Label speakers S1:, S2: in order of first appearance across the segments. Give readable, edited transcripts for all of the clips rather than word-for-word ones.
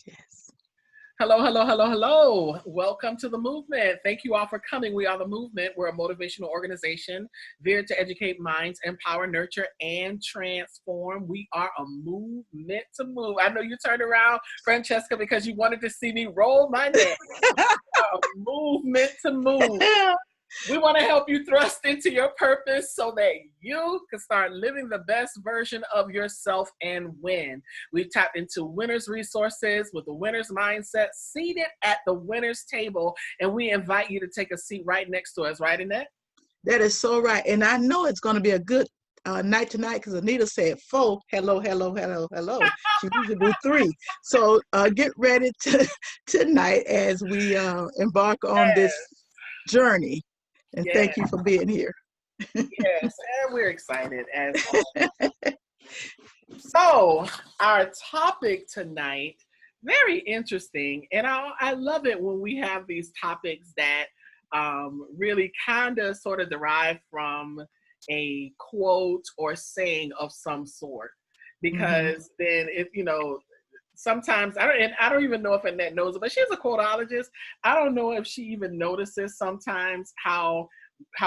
S1: Yes.
S2: Hello, hello, hello, hello. Welcome to the movement. Thank you all for coming. We are the movement. We're a motivational organization there to educate minds, empower, nurture, and transform. We are a movement to move. I know you turned around, Francesca, because you wanted to see me roll my neck. A movement to move. We want to help you thrust into your purpose so that you can start living the best version of yourself and win. We've tapped into winners' resources with the winner's mindset seated at the winner's table, and we invite you to take a seat right next to us, right, Annette?
S1: That is so right. And I know it's going to be a good night tonight because Anita said four. Hello, hello, hello, hello. She usually do three. So get ready tonight as we embark on this
S2: Yes,
S1: journey. And
S2: yes,
S1: thank you for being here.
S2: yes, and we're excited as always. So, our topic tonight, very interesting, and I love it when we have these topics that really kind of sort of derive from a quote or saying of some sort,
S1: Hmm.
S2: because then if you know. Sometimes I don't even know if Annette knows it, but she's a quotologist. I don't know if she even notices sometimes how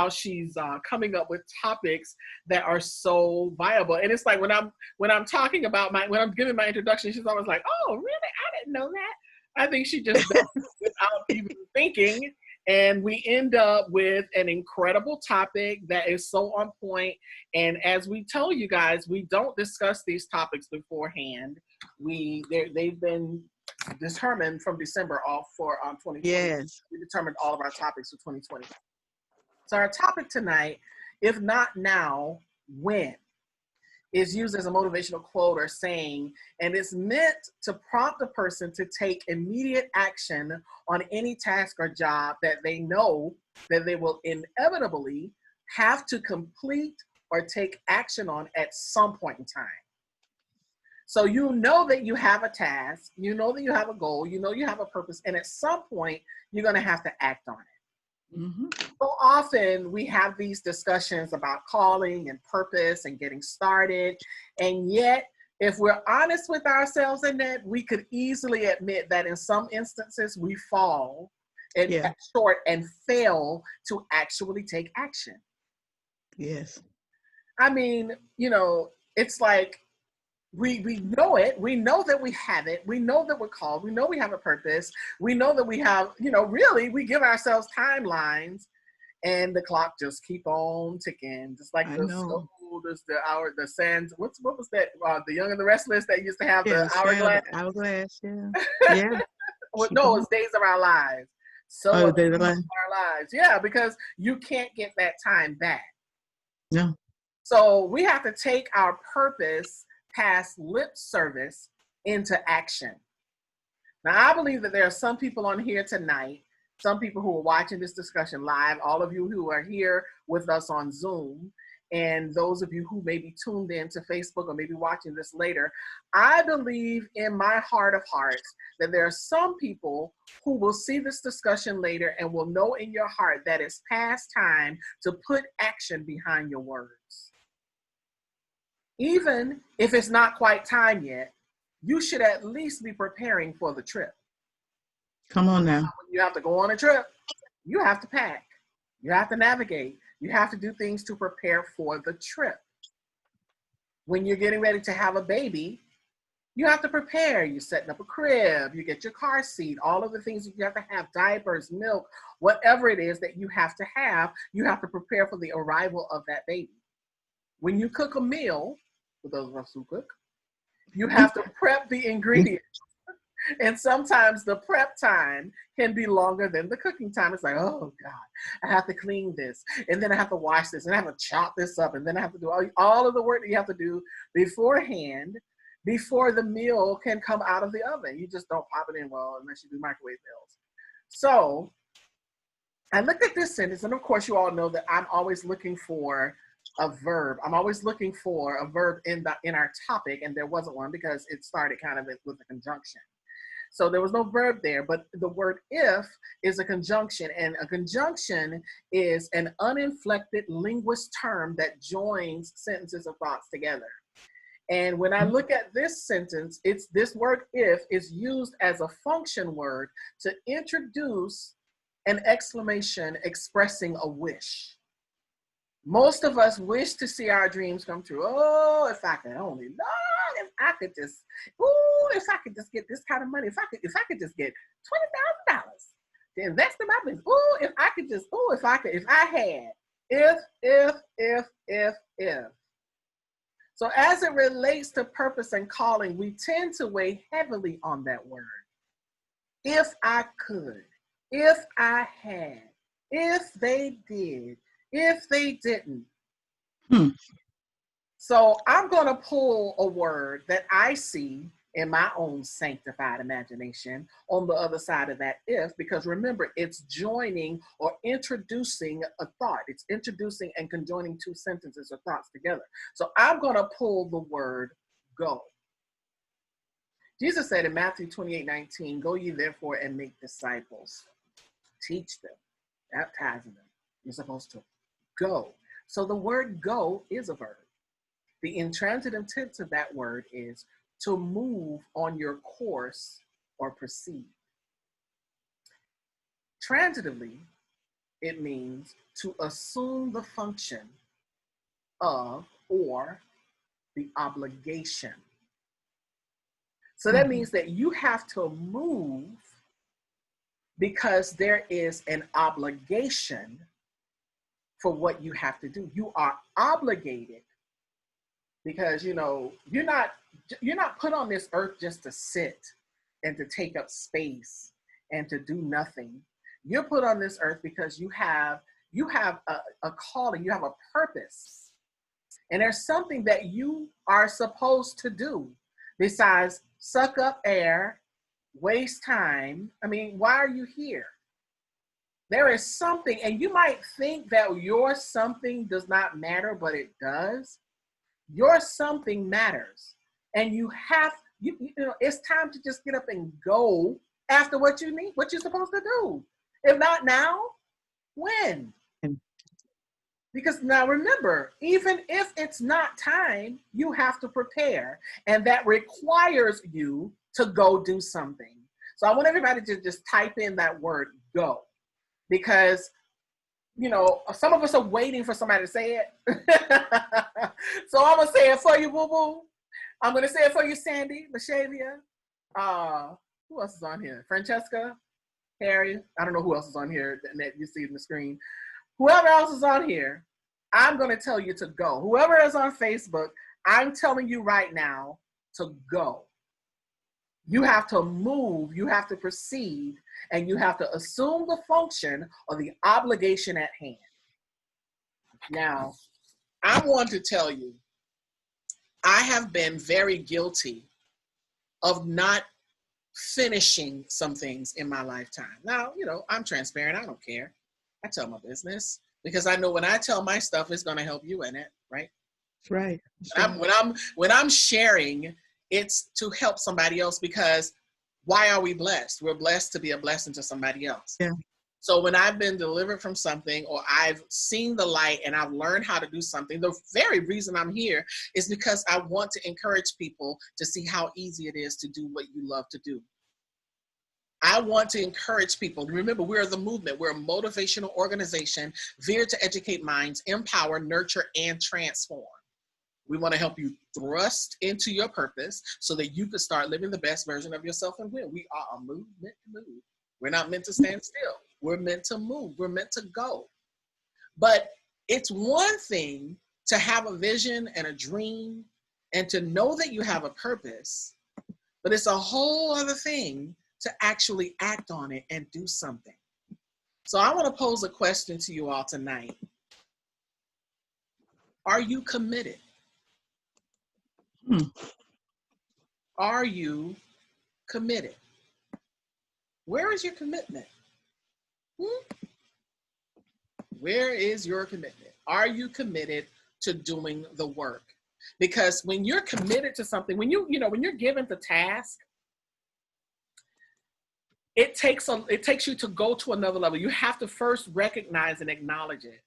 S2: she's coming up with topics that are so viable. And it's like when I'm talking about when I'm giving my introduction, she's always like, "Oh, really? I didn't know that." I think she just does it without even thinking. And we end up with an incredible topic that is so on point. And as we tell you guys, we don't discuss these topics beforehand. They've been determined from December off for 2020.
S1: Yes.
S2: We determined all of our topics for 2020. So our topic tonight, if not now, when, is used as a motivational quote or saying, and it's meant to prompt a person to take immediate action on any task or job that they know that they will inevitably have to complete or take action on at some point in time. So you know that you have a task, you know that you have a goal, you know you have a purpose, and at some point you're going to have to act on it.
S1: Hmm.
S2: So often we have these discussions about calling and purpose and getting started. And yet, if we're honest with ourselves in that, we could easily admit that in some instances we fall and
S1: Yeah.
S2: short and fail to actually take action.
S1: Yes.
S2: I mean, it's like we know it. We know that we have it. We know that we're called. We know we have a purpose. We know that we have, really, we give ourselves timelines and the clock just keep on ticking, just like
S1: I
S2: the
S1: know.
S2: the hour, the sands. What was that? The Young and the Restless that used to have
S1: Yeah.
S2: the
S1: The sound,
S2: hourglass.
S1: the hourglass. Yeah. Yeah.
S2: Well,
S1: Keep
S2: no,
S1: on.
S2: it's Days of Our Lives. So
S1: Oh,
S2: are the
S1: they
S2: days
S1: like,
S2: of our lives. Yeah, because you can't get that time back.
S1: no.
S2: So we have to take our purpose past lip service into action. Now, I believe that there are some people on here tonight, some people who are watching this discussion live, all of you who are here with us on Zoom, and those of you who may be tuned in to Facebook or maybe watching this later. I believe in my heart of hearts that there are some people who will see this discussion later and will know in your heart that it's past time to put action behind your words. Even if it's not quite time yet, you should at least be preparing for the trip.
S1: Come on now.
S2: When you have to go on a trip, you have to pack, you have to navigate, you have to do things to prepare for the trip. When you're getting ready to have a baby, you have to prepare. You're setting up a crib, you get your car seat, all of the things that you have to have, diapers, milk, whatever it is that you have to prepare for the arrival of that baby. When you cook a meal, for those of us who cook, you have to prep the ingredients. And sometimes the prep time can be longer than the cooking time. It's like, oh God, I have to clean this. And then I have to wash this. And I have to chop this up. And then I have to do all of the work that you have to do beforehand before the meal can come out of the oven. You just don't pop it in, well, unless you do microwave meals. So I looked at this sentence. And of course, you all know that I'm always looking for a verb. I'm always looking for a verb in our topic. And there wasn't one because it started kind of with a conjunction. So there was no verb there, but the word if is a conjunction, and a conjunction is an uninflected linguist term that joins sentences or thoughts together. And when I look at this sentence, it's this word if is used as a function word to introduce an exclamation expressing a wish. Most of us wish to see our dreams come true. Oh, if I could only, Lord, if I could just, ooh, if I could just get this kind of money, if I could just get $20,000 to invest in my business. Ooh, if I could just, ooh, if I had, if. So as it relates to purpose and calling, we tend to weigh heavily on that word. If I could, if I had, if they did, if they didn't. So I'm going to pull a word that I see in my own sanctified imagination on the other side of that if, because remember, it's joining or introducing a thought. It's introducing and conjoining two sentences or thoughts together. So I'm going to pull the word go. Jesus said in Matthew 28:19, go ye therefore and make disciples. Teach them, baptizing them. You're supposed to go. So the word go is a verb. The intransitive tense of that word is to move on your course or proceed. Transitively, it means to assume the function of or the obligation. So that means that you have to move because there is an obligation for what you have to do. You are obligated because, you know, you're not put on this earth just to sit and to take up space and to do nothing. You're put on this earth because you have a calling, you have a purpose. And there's something that you are supposed to do besides suck up air, waste time. I mean, why are you here? There is something, and you might think that your something does not matter, but it does. Your something matters. And you know, it's time to just get up and go after what you need, what you're supposed to do. If not now, when? Because now remember, even if it's not time, you have to prepare. And that requires you to go do something. So I want everybody to just type in that word go. Because, you know, some of us are waiting for somebody to say it. So I'm going to say it for you, boo-boo. I'm going to say it for you, Sandy, Lashavia. Who else is on here? Francesca, Harry. I don't know who else is on here that you see on the screen. Whoever else is on here, I'm going to tell you to go. Whoever is on Facebook, I'm telling you right now to go. You have to move, you have to proceed, and you have to assume the function or the obligation at hand. Now, I want to tell you, I have been very guilty of not finishing some things in my lifetime. Now, you know, I'm transparent. I don't care. I tell my business because I know when I tell my stuff, it's going to help you in it, right?
S1: That's right.
S2: When I'm sharing, it's to help somebody else because why are we blessed? We're blessed to be a blessing to somebody else.
S1: Yeah.
S2: So when I've been delivered from something or I've seen the light and I've learned how to do something, the very reason I'm here is because I want to encourage people to see how easy it is to do what you love to do. I want to encourage people. Remember, we're the movement. We're a motivational organization veered to educate minds, empower, nurture, and transform. We want to help you thrust into your purpose so that you can start living the best version of yourself and win. We are a movement to move. We're not meant to stand still. We're meant to move. We're meant to go. But it's one thing to have a vision and a dream and to know that you have a purpose, but it's a whole other thing to actually act on it and do something. So I want to pose a question to you all tonight. Are you committed? Are you committed? Where is your commitment? Where is your commitment? Are you committed to doing the work? Because when you're committed to something, when you're given the task, it takes you to go to another level. You have to first recognize and acknowledge it.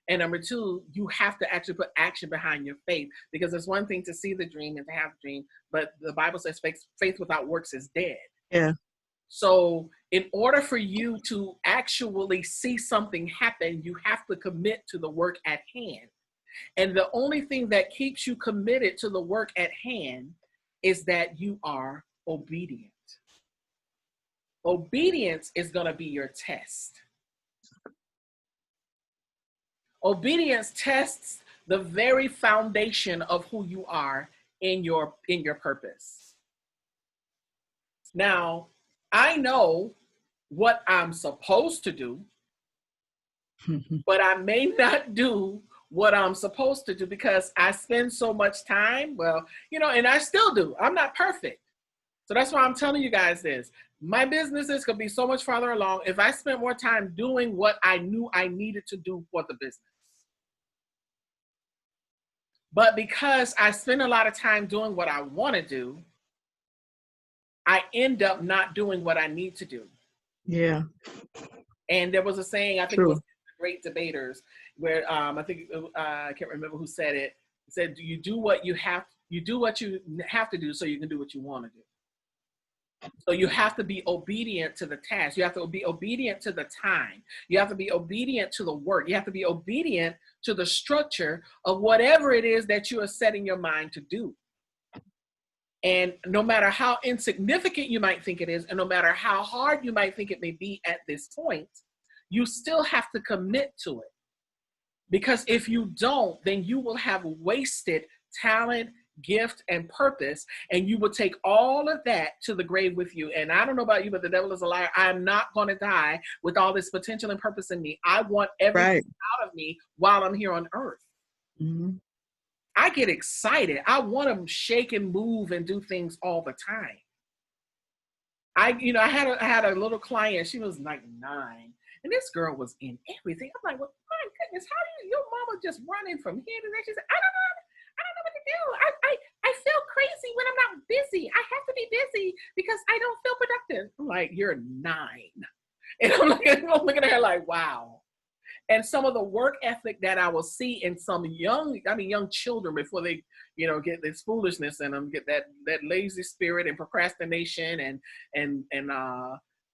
S2: And number two, you have to actually put action behind your faith, because it's one thing to see the dream and to have the dream, but the Bible says faith without works is dead.
S1: Yeah.
S2: So in order for you to actually see something happen, you have to commit to the work at hand. And the only thing that keeps you committed to the work at hand is that you are obedient. Obedience is going to be your test. Obedience tests the very foundation of who you are in your purpose. Now, I know what I'm supposed to do, but I may not do what I'm supposed to do because I spend so much time. Well, and I still do. I'm not perfect. So that's why I'm telling you guys this. My businesses could be so much farther along if I spent more time doing what I knew I needed to do for the business. But because I spend a lot of time doing what I want to do, I end up not doing what I need to do.
S1: Yeah.
S2: And there was a saying, I think
S1: True.
S2: it was the Great Debaters, where I think I can't remember who said it. It said, "You do what you have to do, so you can do what you want to do." So you have to be obedient to the task. You have to be obedient to the time. You have to be obedient to the work. You have to be obedient to the structure of whatever it is that you are setting your mind to do. And no matter how insignificant you might think it is, and no matter how hard you might think it may be at this point, you still have to commit to it. Because if you don't, then you will have wasted talent, gift, and purpose, and you will take all of that to the grave with you. And I don't know about you, but the devil is a liar. I'm not going to die with all this potential and purpose in me. I want everything out of me while I'm here on earth.
S1: Mm-hmm.
S2: I get excited. I want to shake and move and do things all the time. I had a little client. She was like 9, and this girl was in everything. I'm like, well, my goodness, how do your mama just running from here to there? She said, I don't know what to do. I feel crazy when I'm not busy. I have to be busy because I don't feel productive. I'm like, you're 9. And I'm looking at her like, wow. And some of the work ethic that I will see in some young children before they, get this foolishness in them, get that lazy spirit and procrastination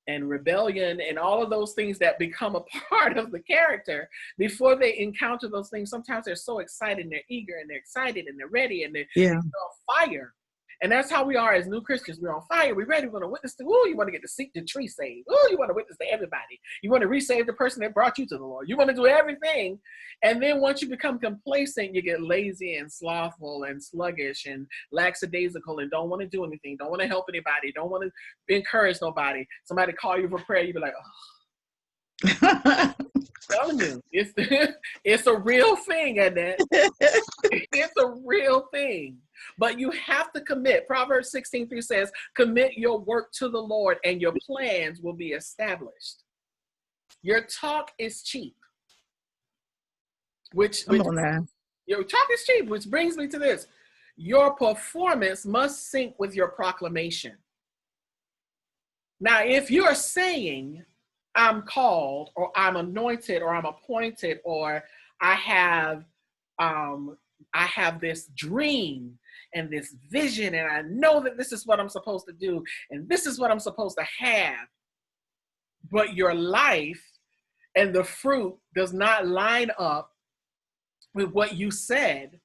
S2: and rebellion and all of those things that become a part of the character before they encounter those things. Sometimes they're so excited and they're eager and they're excited and they're ready and they're on fire. And that's how we are as new Christians. We're on fire. We're ready. We want to witness to, you want to get the tree saved. You want to witness to everybody. You want to resave the person that brought you to the Lord. You want to do everything. And then once you become complacent, you get lazy and slothful and sluggish and lackadaisical and don't want to do anything. Don't want to help anybody. Don't want to encourage nobody. Somebody call you for prayer. You be like, oh. I'm telling you, it's a real thing, Annette. It's a real thing. But you have to commit. Proverbs 16:3 says, commit your work to the Lord and your plans will be established. Your talk is cheap. Your talk is cheap, which brings me to this. Your performance must sync with your proclamation. Now, if you're saying, I'm called, or I'm anointed, or I'm appointed, or I have this dream and this vision, and I know that this is what I'm supposed to do, and this is what I'm supposed to have, but your life and the fruit does not line up with what you said,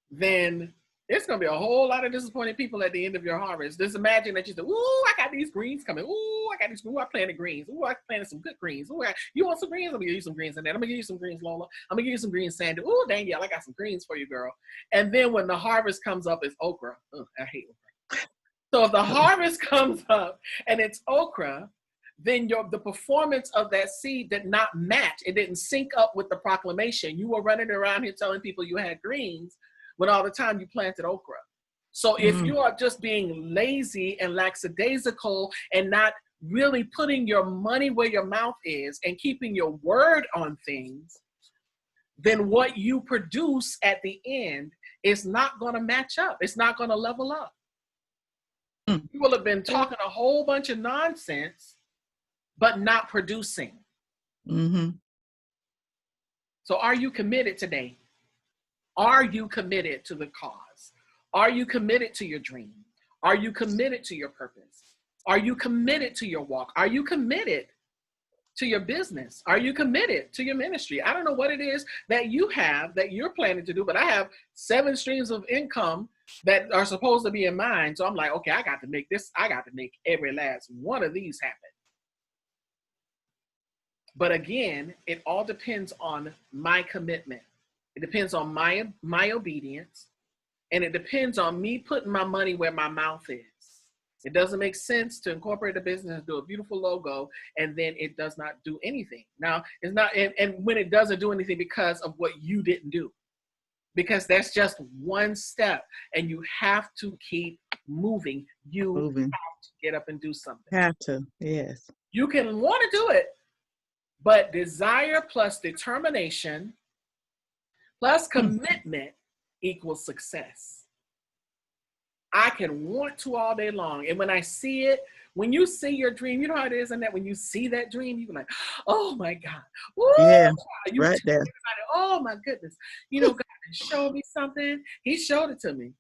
S2: then there's going to be a whole lot of disappointed people at the end of your harvest. Just imagine that you say, ooh, I got these greens coming. Ooh, I got these, ooh, I planted greens. Ooh, I planted some good greens. Ooh, you want some greens? I'm going to give you some greens in there. I'm going to give you some greens, Lola. I'm going to give you some greens, Sandy. Ooh, Danielle, I got some greens for you, girl. And then when the harvest comes up, it's okra. Ugh, I hate okra. So if the harvest comes up and it's okra, then the performance of that seed did not match. It didn't sync up with the proclamation. You were running around here telling people you had greens, when all the time you planted okra. So if you are just being lazy and lackadaisical and not really putting your money where your mouth is and keeping your word on things, then what you produce at the end is not going to match up. It's not going to level up. You will have been talking a whole bunch of nonsense, but not producing.
S1: Mm-hmm.
S2: So are you committed today? Are you committed to the cause? Are you committed to your dream? Are you committed to your purpose? Are you committed to your walk? Are you committed to your business? Are you committed to your ministry? I don't know what it is that you have that you're planning to do, but I have 7 streams of income that are supposed to be in mine. So I'm like, okay, I got to make every last one of these happen. But again, it all depends on my commitment. It depends on my obedience, and it depends on me putting my money where my mouth is. It doesn't make sense to incorporate a business, do a beautiful logo, and then it does not do anything. Now, it's not, and when it doesn't do anything because of what you didn't do, because that's just one step, and you have to keep moving. You have to get up and do something.
S1: Have to, yes.
S2: You can want to do it, but desire plus determination plus commitment equals success. I can want to all day long. And when I see it, when you see your dream, you know how it is, and that when you see that dream, you're like, oh my God. Woo!
S1: Yeah,
S2: you
S1: right there.
S2: Oh my goodness. You know, God showed me something. He showed it to me.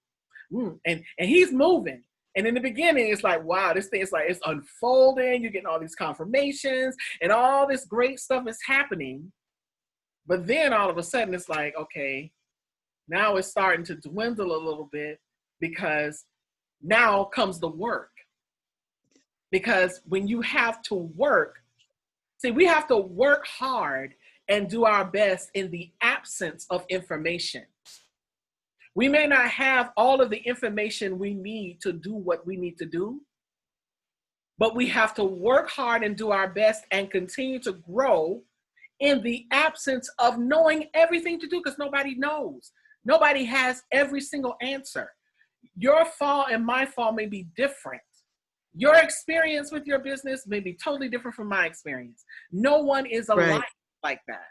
S2: And he's moving. And in the beginning, it's like, wow, this thing is like, it's unfolding. You're getting all these confirmations and all this great stuff is happening. But then all of a sudden, it's like, okay, now it's starting to dwindle a little bit, because now comes the work. Because when you have to work, see, we have to work hard and do our best in the absence of information. We may not have all of the information we need to do what we need to do, but we have to work hard and do our best and continue to grow in the absence of knowing everything to do, because nobody knows. Nobody has every single answer. Your fall and my fall may be different. Your experience with your business may be totally different from my experience. No one is alike like that.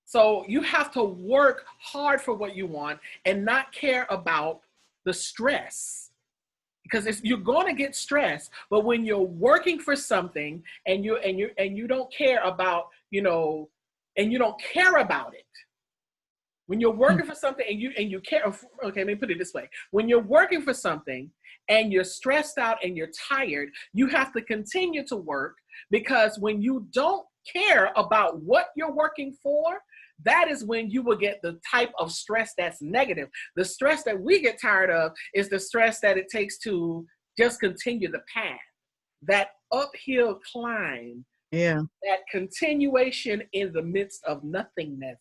S2: So you have to work hard for what you want and not care about the stress, because you're going to get stressed. But when you're working for something and you don't care about, and you don't care about it. When you're working for something and you care, okay, let me put it this way. When you're working for something and you're stressed out and you're tired, you have to continue to work, because when you don't care about what you're working for, that is when you will get the type of stress that's negative. The stress that we get tired of is the stress that it takes to just continue the path, that uphill climb, that continuation in the midst of nothingness,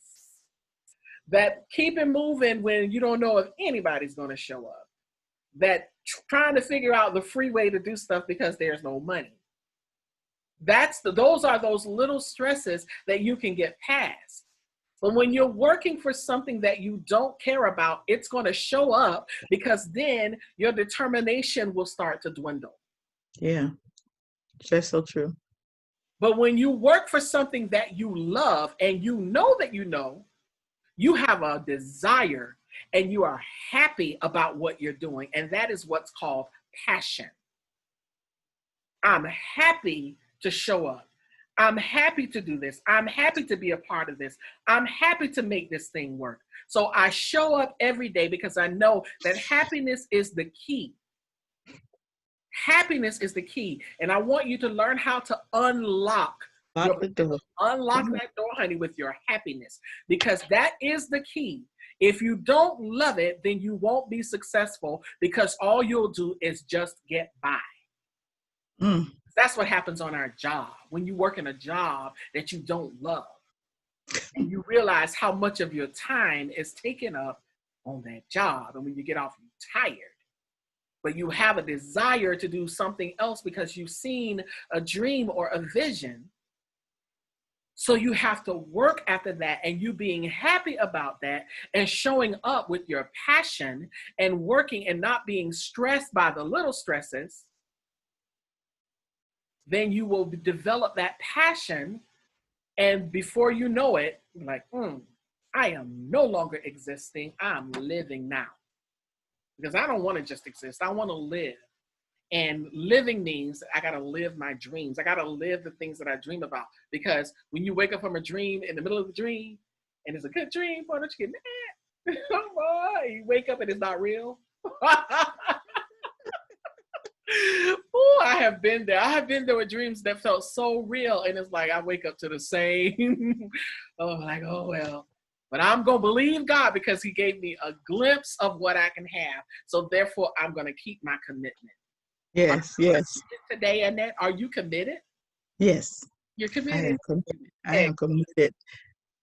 S2: that keeping moving when you don't know if anybody's going to show up, that trying to figure out the free way to do stuff because there's no money. Those are those little stresses that you can get past. But when you're working for something that you don't care about, it's going to show up, because then your determination will start to dwindle.
S1: Yeah, that's so true.
S2: But when you work for something that you love and you know that you have a desire and you are happy about what you're doing, and that is what's called passion. I'm happy to show up. I'm happy to do this. I'm happy to be a part of this. I'm happy to make this thing work. So I show up every day because I know that happiness is the key. Happiness is the key. And I want you to learn how to unlock that door, honey, with your happiness, because that is the key. If you don't love it, then you won't be successful, because all you'll do is just get by. That's what happens on our job. When you work in a job that you don't love, and you realize how much of your time is taken up on that job. And when you get off, you're tired. But you have a desire to do something else because you've seen a dream or a vision. So you have to work after that, and you being happy about that and showing up with your passion and working and not being stressed by the little stresses. Then you will develop that passion. And before you know it, you're like, I am no longer existing. I'm living now. Because I don't want to just exist. I want to live. And living means I got to live my dreams. I got to live the things that I dream about. Because when you wake up from a dream in the middle of the dream and it's a good dream, boy, don't you get mad? Boy, you wake up and it's not real. Oh, I have been there. I have been there with dreams that felt so real. And it's like I wake up to the same. Oh, like, oh, well. But I'm going to believe God because he gave me a glimpse of what I can have. So therefore, I'm going to keep my commitment.
S1: Yes, yes,
S2: Today, Annette, are you committed?
S1: yes.
S2: You're
S1: I
S2: committed.
S1: am committed. I
S2: Hey,
S1: am committed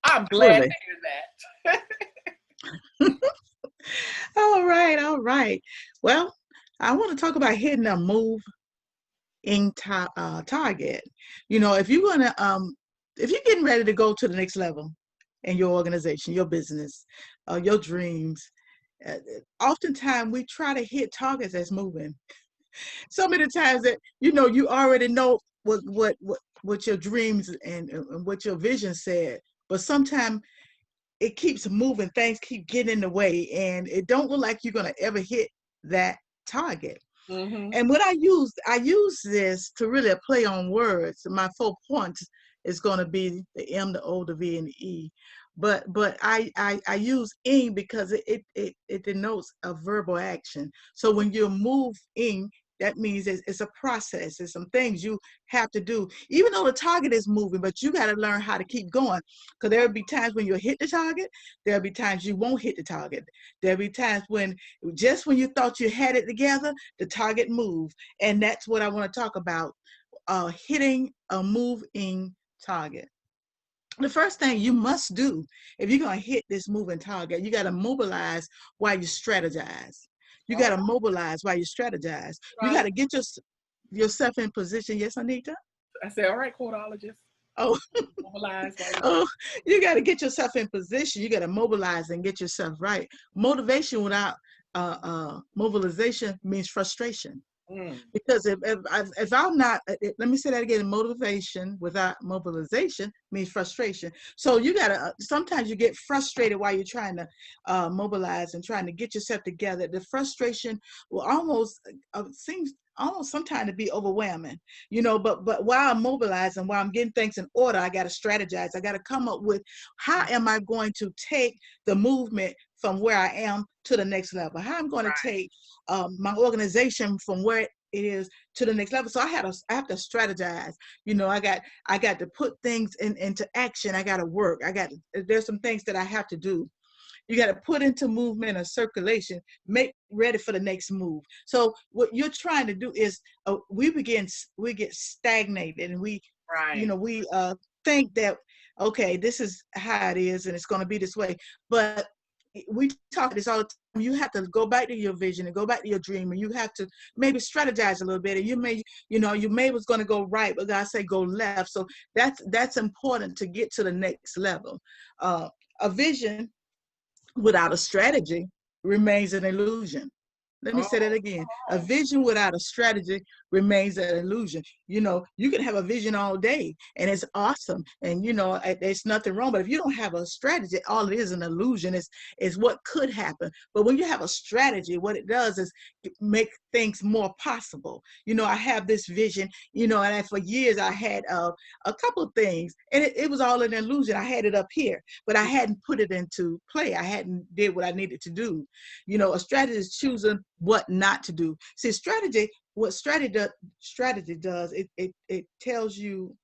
S2: I'm glad
S1: fully.
S2: to hear that.
S1: All right, all right. Well, I want to talk about hitting a move in target. You know, if you're getting ready to go to the next level in your organization, your business, your dreams, uh, oftentimes we try to hit targets that's moving. So many times that you already know what your dreams and what your vision said, but sometimes it keeps moving, things keep getting in the way, and it don't look like you're going to ever hit that target.
S2: Mm-hmm.
S1: And what I use this to really play on words. My 4 points is going to be the M, the O, the V, and the E. But I use ing because it denotes a verbal action. So when you're moving, that means it's a process. It's some things you have to do, even though the target is moving. But you got to learn how to keep going, because there'll be times when you'll hit the target. There'll be times you won't hit the target. There'll be times when just when you thought you had it together, the target move. And that's what I want to talk about, hitting a moving target. The first thing you must do if you're going to hit this moving target, you got to mobilize while you strategize. You got
S2: All
S1: to mobilize while you strategize. You got
S2: right.
S1: to get yourself in position. Yes, Anita?
S2: I said, all right, quotologist.
S1: Oh,
S2: Mobilize while you
S1: oh, you got to get yourself in position. You got to mobilize and get yourself right. Motivation without mobilization means frustration.
S2: mm,
S1: Because if I'm not, let me say that again, motivation without mobilization means frustration. So you got to, sometimes you get frustrated while you're trying to mobilize and trying to get yourself together. The frustration will almost seems almost sometimes to be overwhelming, but while I'm mobilizing, while I'm getting things in order, I got to strategize. I got to come up with how am I going to take the movement from where I am to the next level, how I'm going to
S2: right.
S1: take my organization from where it is to the next level. So I have to strategize. I got to put things into action. I got to work. There's some things that I have to do. You got to put into movement or circulation, make ready for the next move. So what you're trying to do is we get stagnated, and
S2: Right.
S1: we think that, okay, this is how it is and it's going to be this way. But we talk this all the time. You have to go back to your vision and go back to your dream, and you have to maybe strategize a little bit. And you may was going to go right, but God say go left. So that's important to get to the next level. A vision without a strategy remains an illusion. Let me say that
S2: Oh,
S1: again.
S2: come
S1: A
S2: on.
S1: vision without a strategy remains an illusion. You can have a vision all day and it's awesome. And there's nothing wrong. But if you don't have a strategy, all it is an illusion. Is what could happen. But when you have a strategy, what it does is make things more possible. I have this vision, and for years I had a couple of things, and it was all an illusion. I had it up here, but I hadn't put it into play. I hadn't did what I needed to do. A strategy is choosing what not to do. See, what strategy does, it tells you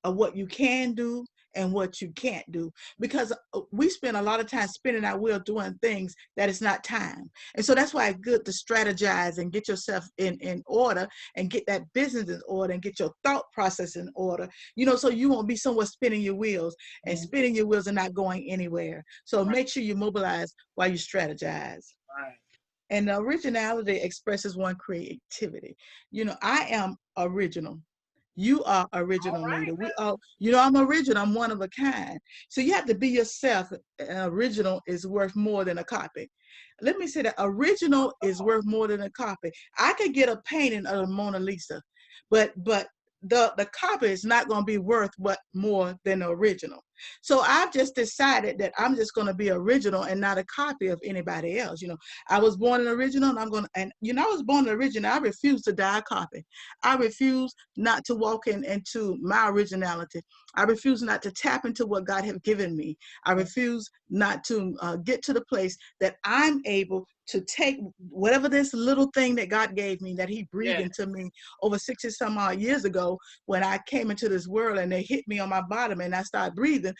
S1: what you can do and what you can't do, because we spend a lot of time spinning our wheel doing things that is not time. And so that's why it's good to strategize and get yourself in order, and get that business in order, and get your thought process in order, so you won't be somewhere spinning your wheels, and
S2: Mhm.
S1: spinning your wheels are not going anywhere. So
S2: Right.
S1: make sure you mobilize while you strategize.
S2: Right.
S1: And originality expresses one creativity. I am original. You are
S2: All
S1: original,
S2: right.
S1: Nita. I'm original. I'm one of a kind. So you have to be yourself. Original is worth more than a copy. Let me say that original is worth more than a copy. I could get a painting of the Mona Lisa, but the copy is not going to be worth what more than the original. So I've just decided that I'm just going to be original and not a copy of anybody else. I was born an original, and I was born an original. I refuse to die a copy. I refuse not to walk into my originality. I refuse not to tap into what God has given me. I refuse not to get to the place that I'm able to take whatever this little thing that God gave me, that he breathed into me over 60 some odd years ago, when I came into this world and they hit me on my bottom and I started breathing.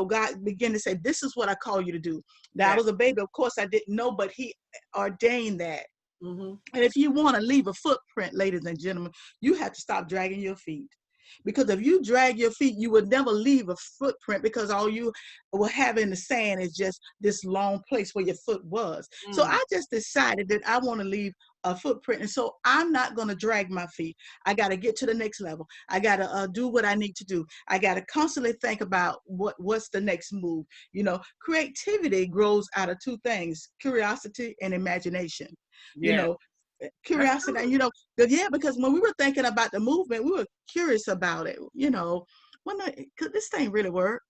S1: God began to say, this is what I call you to do. Now, I was a baby, of course I didn't know, but he ordained that. And if you want to leave a footprint, ladies and gentlemen, you have to stop dragging your feet. Because if you drag your feet, you would never leave a footprint, because all you will have in the sand is just this long place where your foot was. So I just decided that I want to leave a footprint. And so I'm not going to drag my feet. I got to get to the next level. I got to do what I need to do. I got to constantly think about what's the next move. Creativity grows out of two things: curiosity and imagination. Curiosity, and because when we were thinking about the movement, we were curious about it. Could this thing really work?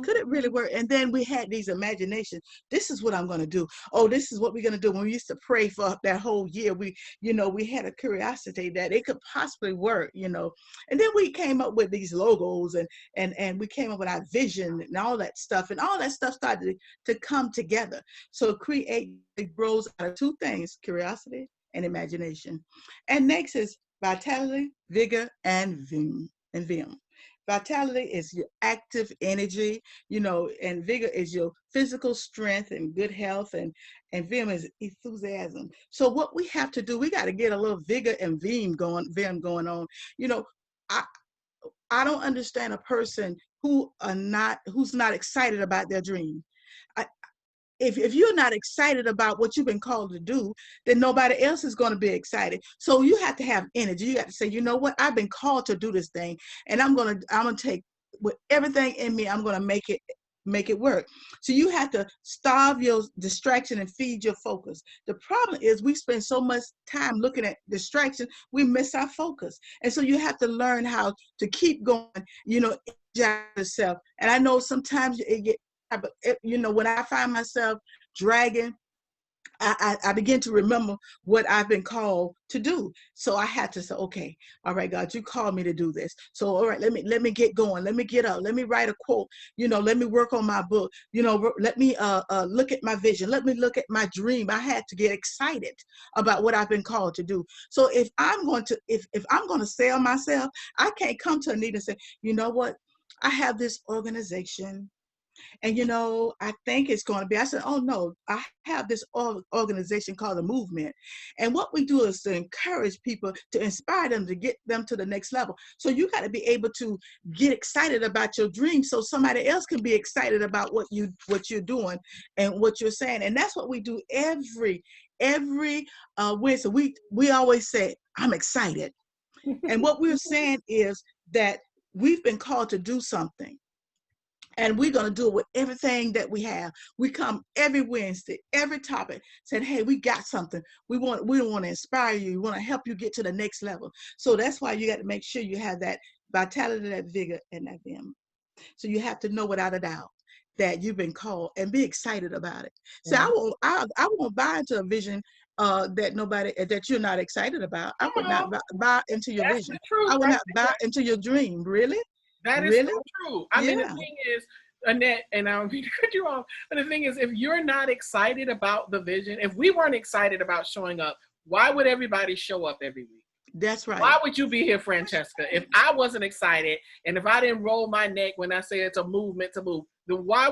S1: Could it really work? And then we had these imaginations. This is what I'm going to do. Oh, this is what we're going to do. When we used to pray for that whole year, we had a curiosity that it could possibly work. And then we came up with these logos, and we came up with our vision and all that stuff, and all that stuff started to come together. So create grows out of two things: curiosity and imagination. And next is vitality, vigor, and vim. Vitality is your active energy, and vigor is your physical strength and good health, and vim is enthusiasm. So what we have to do, we got to get a little vigor and vim going on. I don't understand a person who's not excited about their dream. If you're not excited about what you've been called to do, then nobody else is going to be excited. So you have to have energy. You got to say, you know what, I've been called to do this thing, and I'm gonna take with everything in me. I'm gonna make it work. So you have to starve your distraction and feed your focus. The problem is we spend so much time looking at distraction, we miss our focus. And so you have to learn how to keep going, energize yourself. And I know sometimes it get, but when I find myself dragging, I begin to remember what I've been called to do. So I had to say, okay, all right, God, you called me to do this. So, all right, let me get going. Let me get up. Let me write a quote. Let me work on my book. Let me look at my vision. Let me look at my dream. I had to get excited about what I've been called to do. So if I'm going to sell myself, I can't come to Anita and say, you know what? I have this organization, and I think it's going to be. I said, oh no, I have this organization called the Movement. And what we do is to encourage people, to inspire them, to get them to the next level. So you got to be able to get excited about your dream, so somebody else can be excited about what you're doing and what you're saying. And that's what we do every Wednesday. We always say, I'm excited. And what we're saying is that we've been called to do something. And we're going to do it with everything that we have. We come every Wednesday, every topic, said, hey, we got something. We want to inspire you. We want to help you get to the next level. So that's why you got to make sure you have that vitality, that vigor, and that vim. So you have to know without a doubt that you've been called, and be excited about it. So I won't buy into a vision that you're not excited about. I would not buy into your vision. I would not buy into your dream. Really?
S2: That is so true. I mean, the thing is, Annette, and I don't mean to cut you off, but the thing is, if you're not excited about the vision, if we weren't excited about showing up, why would everybody show up every week?
S1: That's right.
S2: Why would you be here, Francesca? If I wasn't excited, and if I didn't roll my neck when I say it's a movement to move, then why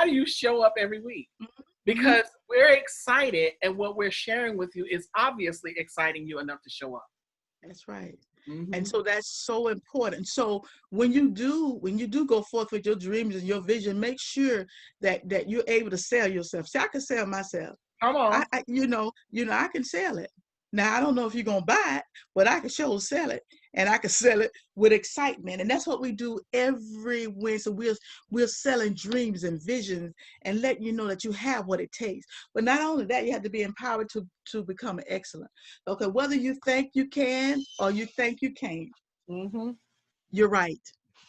S2: do you show up every week? Because we're excited, and what we're sharing with you is obviously exciting you enough to show up.
S1: That's right. And so that's so important. So when you do go forth with your dreams and your vision, make sure that you're able to sell yourself. See, I can sell myself.
S2: Come on.
S1: I I can sell it. Now, I don't know if you're going to buy it, but I can sure sell it, and I can sell it with excitement. And that's what we do every Wednesday. We're selling dreams and visions and letting you know that you have what it takes. But not only that, you have to be empowered to become excellent. Okay, whether you think you can or you think you can't,
S2: Mm-hmm.
S1: You're right.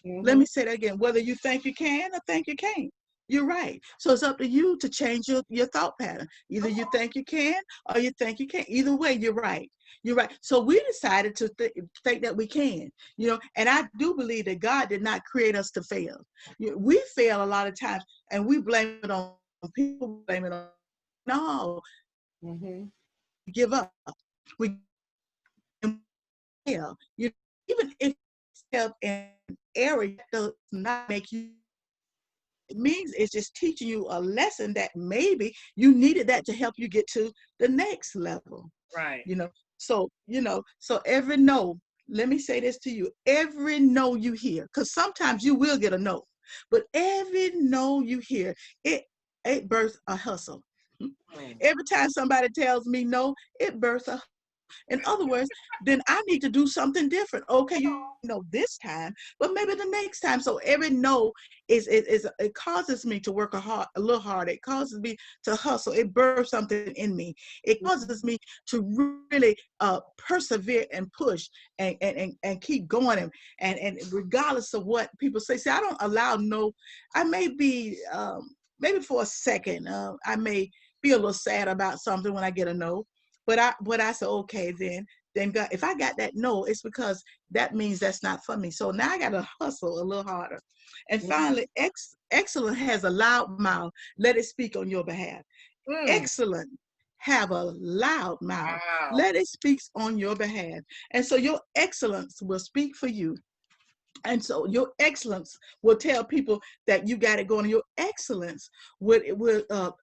S1: Let
S2: Mm-hmm.
S1: me say that again. Whether you think you can or think you can't, you're right. So it's up to you to change your thought pattern. Either you think you can or you think you can't. Either way, you're right. You're right. So we decided to think that we can, and I do believe that God did not create us to fail. We fail a lot of times and we blame it on people, blame it on, no,
S2: Mm-hmm.
S1: give up. We fail. Even if you fail in an area that does not make you, it means it's just teaching you a lesson that maybe you needed that to help you get to the next level.
S2: Right.
S1: you know so every no, let me say this to you, every no you hear, because sometimes you will get a no, but every no you hear, it it births a hustle.
S2: Mm.
S1: Every time somebody tells me no, it births a, in other words, then I need to do something different. Okay, this time, but maybe the next time. So every no is it causes me to work a little hard. It causes me to hustle. It births something in me. It causes me to really persevere and push and keep going and regardless of what people say. See, I don't allow no. I may be maybe for a second. I may be a little sad about something when I get a no, but I said, okay, then God, if I got that no, it's because that means that's not for me. So now I gotta hustle a little harder. And finally, excellent has a loud mouth. Let it speak on your behalf.
S2: Mm.
S1: Excellent have a loud mouth.
S2: Wow.
S1: Let it speak on your behalf. And so your excellence will speak for you. And so your excellence will tell people that you got it going. Your excellence would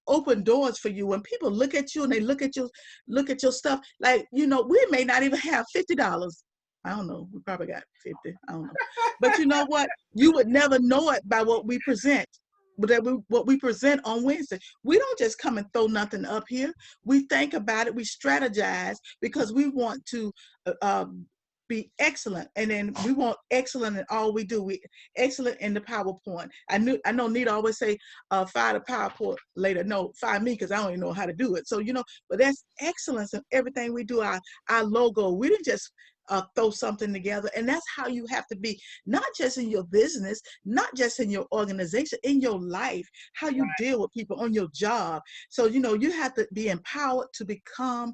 S1: open doors for you. When people look at you and they look at your stuff, like, we may not even have $50. I don't know. We probably got 50. I don't know. But you know what? You would never know it by what we present. But what we present on Wednesday, we don't just come and throw nothing up here. We think about it. We strategize because we want to uh, um, be excellent, and then we want excellent in all we do. We excellent in the PowerPoint. I know Nita always say, fire the PowerPoint later. No, fire me because I don't even know how to do it. So but that's excellence in everything we do. Our logo. We didn't just throw something together, and that's how you have to be. Not just in your business, not just in your organization, in your life. How you
S2: Right.
S1: deal with people on your job. So you have to be empowered to become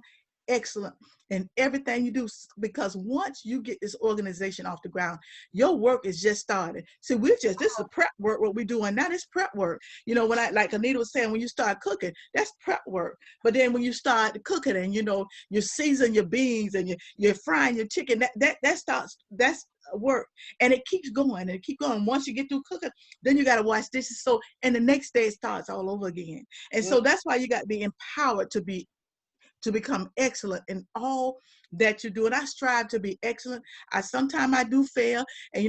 S1: excellent in everything you do, because once you get this organization off the ground, your work is just starting. See, this is prep work, what we're doing now. This prep work, when I, like Anita was saying, when you start cooking, that's prep work. But then when you start cooking and you season your beans and you're frying your chicken, that's work. And it keeps going and it keeps going. Once you get through cooking, then you got to wash dishes, so and the next day it starts all over again. And
S2: Mm.
S1: so that's why you got to be empowered to become excellent in all that you do. And I strive to be excellent. Sometimes I do fail, and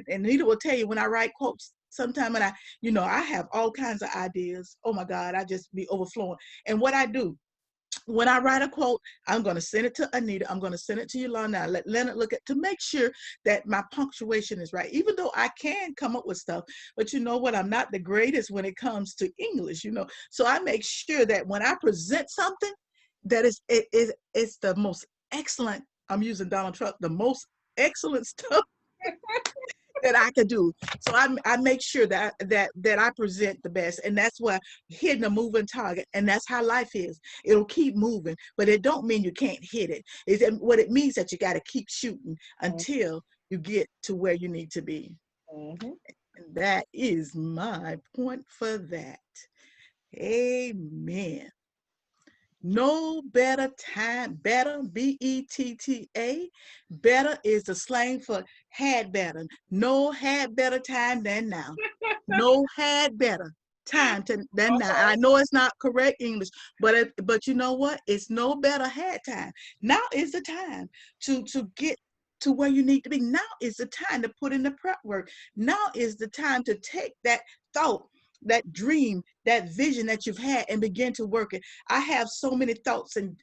S1: and Nita will tell you when I write quotes. Sometimes when I have all kinds of ideas. Oh my God, I just be overflowing. And what I do when I write a quote, I'm going to send it to Anita. I'm going to send it to Yolanda. Let Leonard look at to make sure that my punctuation is right. Even though I can come up with stuff, but you know what? I'm not the greatest when it comes to English. So I make sure that when I present something, that it's the most excellent. I'm using Donald Trump, the most excellent stuff that I could do. So I make sure that I present the best, and that's why hitting a moving target, and that's how life is. It'll keep moving, but it don't mean you can't hit it. What it means that you got to keep shooting until you get to where you need to be.
S2: Mm-hmm.
S1: And that is my point for that. Amen. No better time, better, Betta. Better is the slang for had better. No had better time than now. No had better time than now. I
S2: Okay.
S1: know it's not correct English, but you know what? It's no better had time. Now is the time to get to where you need to be. Now is the time to put in the prep work. Now is the time to take that thought, that dream, that vision that you've had, and begin to work it. I have so many thoughts and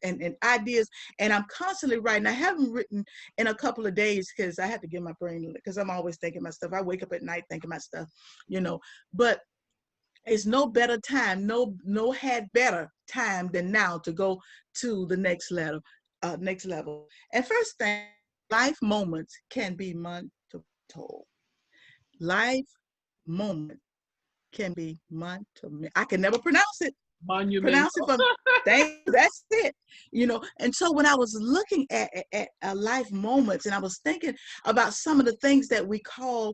S1: ideas, and I'm constantly writing. I haven't written in a couple of days because I have to give my brain, because I'm always thinking my stuff. I wake up at night thinking my stuff, but it's no better time, no had better time than now to go to the next level. And first thing, life moments can be monumental. Life moment can be monumental. I can never pronounce it. Pronounce it
S2: Monumental.
S1: for me. That's it. And so when I was looking at life moments, and I was thinking about some of the things that we call,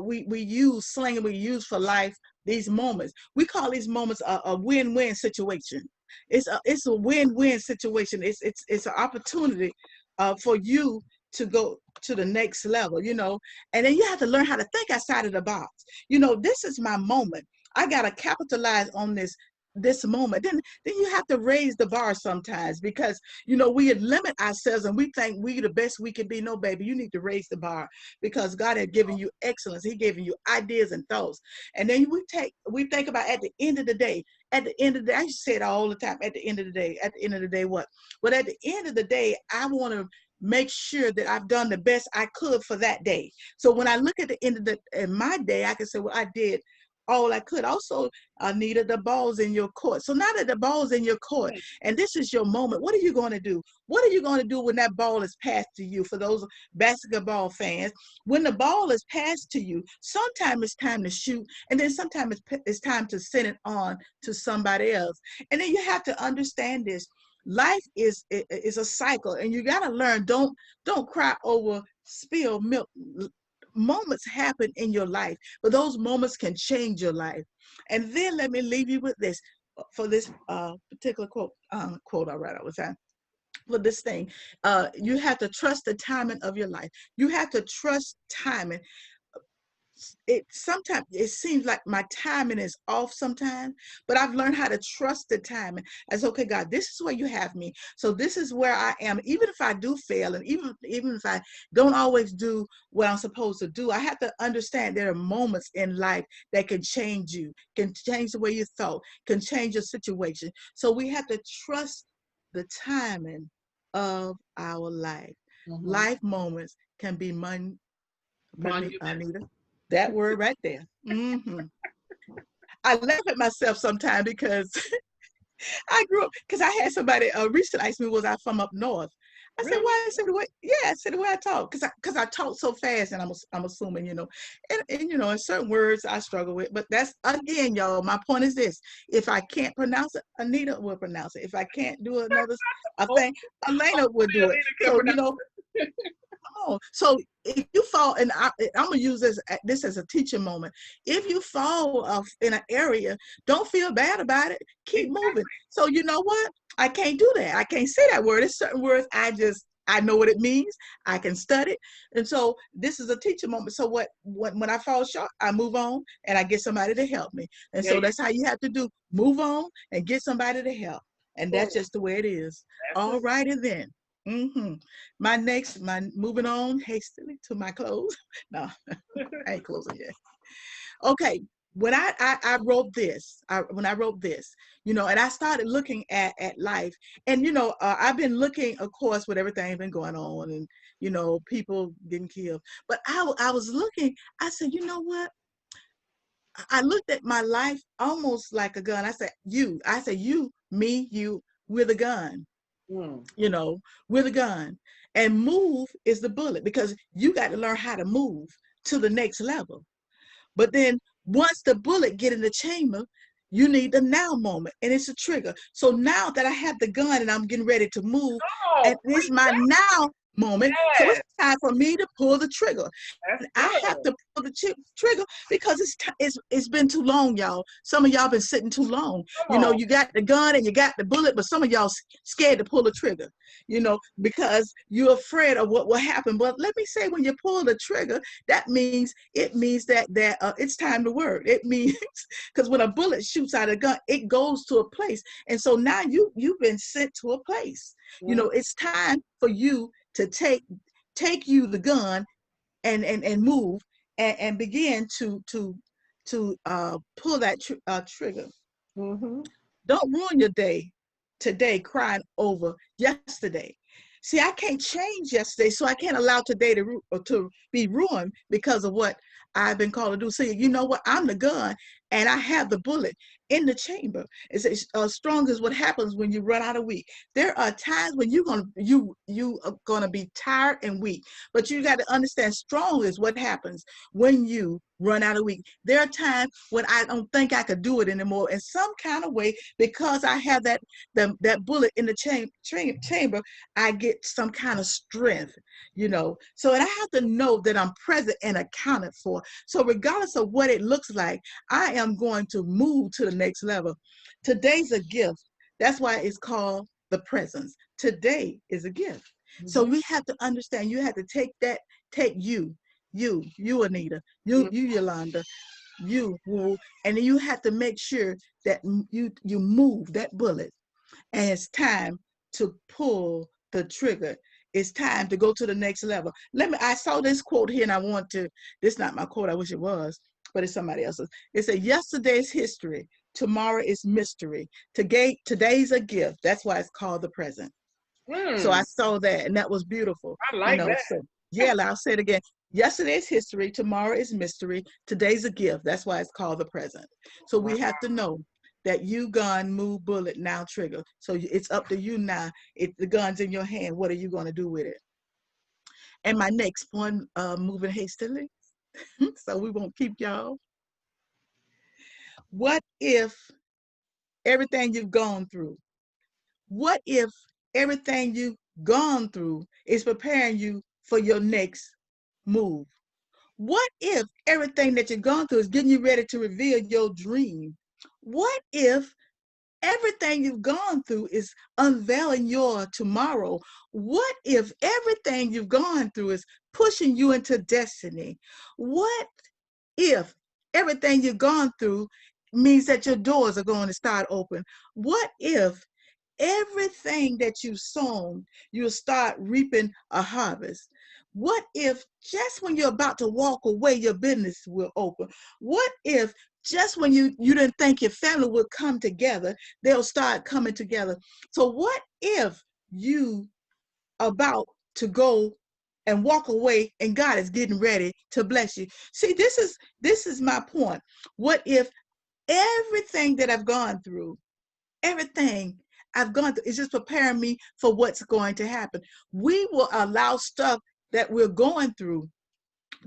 S1: we use slang, and we use for life, these moments. We call these moments a win-win situation. It's a win-win situation. It's an opportunity for you to go to the next level. And then you have to learn how to think outside of the box. This is my moment. I got to capitalize on this moment. Then you have to raise the bar sometimes, because we limit ourselves and we think we the best we can be. No, baby, you need to raise the bar, because God had given you excellence. He given you ideas and thoughts. And then we think about, at the end of the day, I say it all the time, at the end of the day, what? But at the end of the day, I want to make sure that I've done the best I could for that day. So when I look at the end of my day, I can say, well, I did all I could. Also, Anita, the ball's in your court. So now that the ball's in your court, and this is your moment, what are you going to do? What are you going to do when that ball is passed to you? For those basketball fans, when the ball is passed to you, sometimes it's time to shoot, and then sometimes it's time to send it on to somebody else. And then you have to understand this. Life is a cycle, and you got to learn. Don't cry over spilled milk. Moments happen in your life, but those moments can change your life. And then let me leave you with this, for this particular quote. All right, I was at for this thing. You have to trust the timing of your life. You have to trust timing. Sometimes it seems like my timing is off sometimes, but I've learned how to trust the timing. As, okay, God, this is where you have me, so this is where I am. Even if I do fail, and even if I don't always do what I'm supposed to do, I have to understand there are moments in life that can change you, can change the way you thought, can change your situation. So we have to trust the timing of our life. Life moments can be pardon me, Anita, that word right there. I laugh at myself sometimes, because I grew up, because I had somebody recently asked me, was I from up north? I said,
S2: Really?
S1: why? I said, the way, yeah, I said, the way I talk, because I talk so fast, and I'm assuming, and in certain words I struggle with. But that's, again, y'all, my point is this: if I can't pronounce it, Anita will pronounce it. If I can't do another thing, Elena will do it. So so if you fall, and I'm gonna use this as a teaching moment. If you fall in an area, don't feel bad about it. Keep moving. So you know what? I can't do that. I can't say that word. It's certain words I know what it means. I can study it. And so this is a teaching moment. So when I fall short, I move on and I get somebody to help me. And so that's how you have to do. Move on and get somebody to help. And that's just the way it is. All righty then. My moving on hastily to my close. No, I ain't closing yet. Okay, when I wrote this, when I wrote this, and I started looking at life, and I've been looking, of course, with everything been going on, and people getting killed. But I was looking. I said, you know what? I looked at my life almost like a gun. I said, you. I said, you, me, you, with a gun. With a gun. And move is the bullet, because you got to learn how to move to the next level. But then once the bullet get in the chamber, you need the now moment, and it's a trigger. So now that I have the gun and I'm getting ready to move, and it's my now moment, so it's time for me to pull the trigger. I have to pull the trigger, because it's been too long, y'all. Some of y'all been sitting too long. You got the gun and you got the bullet, but some of y'all scared to pull the trigger, because you're afraid of what will happen. But let me say, when you pull the trigger, it means that it's time to work. It means, because when a bullet shoots out of a gun, it goes to a place, and so now you've been sent to a place. It's time for you to take you the gun and move and begin to pull that trigger. Don't ruin your day today crying over yesterday. See, I can't change yesterday, so I can't allow today to be ruined because of what I've been called to do. See, you know what? I'm the gun, and I have the bullet in the chamber. It's strong is what happens when you run out of weak. There are times when you are gonna be tired and weak, but you got to understand strong is what happens when you run out of weak. There are times when I don't think I could do it anymore in some kind of way because I have that bullet in the chamber. I get some kind of strength, you know. So and I have to know that I'm present and accounted for. So regardless of what it looks like, I am going to move to the next level. Today's a gift. That's why it's called the presence. Today is a gift. So
S2: Mhm.
S1: we have to understand, you have to take you, Anita, you, Yolanda, you, Woo, and you have to make sure that you move that bullet, and it's time to pull the trigger. It's time to go to the next level. I saw this quote here and I want to, this is not my quote, I wish it was, but it's somebody else's. It said, yesterday's history, tomorrow is mystery. Today's a gift. That's why it's called the present. So I
S2: Mm,
S1: saw that and that was beautiful,
S2: I
S1: you
S2: like
S1: know.
S2: that.
S1: So yeah, I'll say it again. Yesterday's history, tomorrow is mystery. Today's a gift. That's why it's called the present. So
S2: Wow.
S1: we have to know that you gun, move, bullet, now trigger. So it's up to you now. If the gun's in your hand, what are you going to do with it? And my next point, moving hastily, so we won't keep y'all. What if everything you've gone through? What if everything you've gone through is preparing you for your next move? What if everything that you've gone through is getting you ready to reveal your dream? What if everything you've gone through is unveiling your tomorrow? What if everything you've gone through is pushing you into destiny? What if everything you've gone through means that your doors are going to start open? What if everything that you've sown, you'll start reaping a harvest? What if just when you're about to walk away, your business will open? What if just when you didn't think your family would come together, they'll start coming together? So what if you about to go and walk away and God is getting ready to bless you? See, this is my point. What if everything that I've gone through, everything I've gone through is just preparing me for what's going to happen? We will allow stuff that we're going through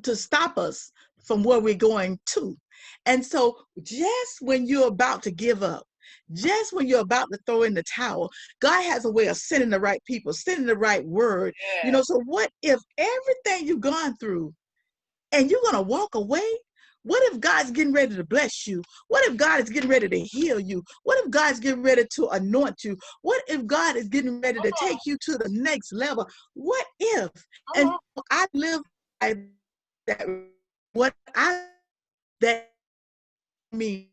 S1: to stop us from where we're going to. And so just when you're about to give up, just when you're about to throw in the towel, God has a way of sending the right people, sending the right word. You know,
S2: Yes.
S1: so what if everything you've gone through and you're going to walk away? What if God's getting ready to bless you? What if God is getting ready to heal you? What if God's getting ready to anoint you? What if God is getting ready
S2: Come
S1: to take
S2: on.
S1: you to the next level? What if?
S2: Come
S1: And
S2: on.
S1: I live by that. What I that me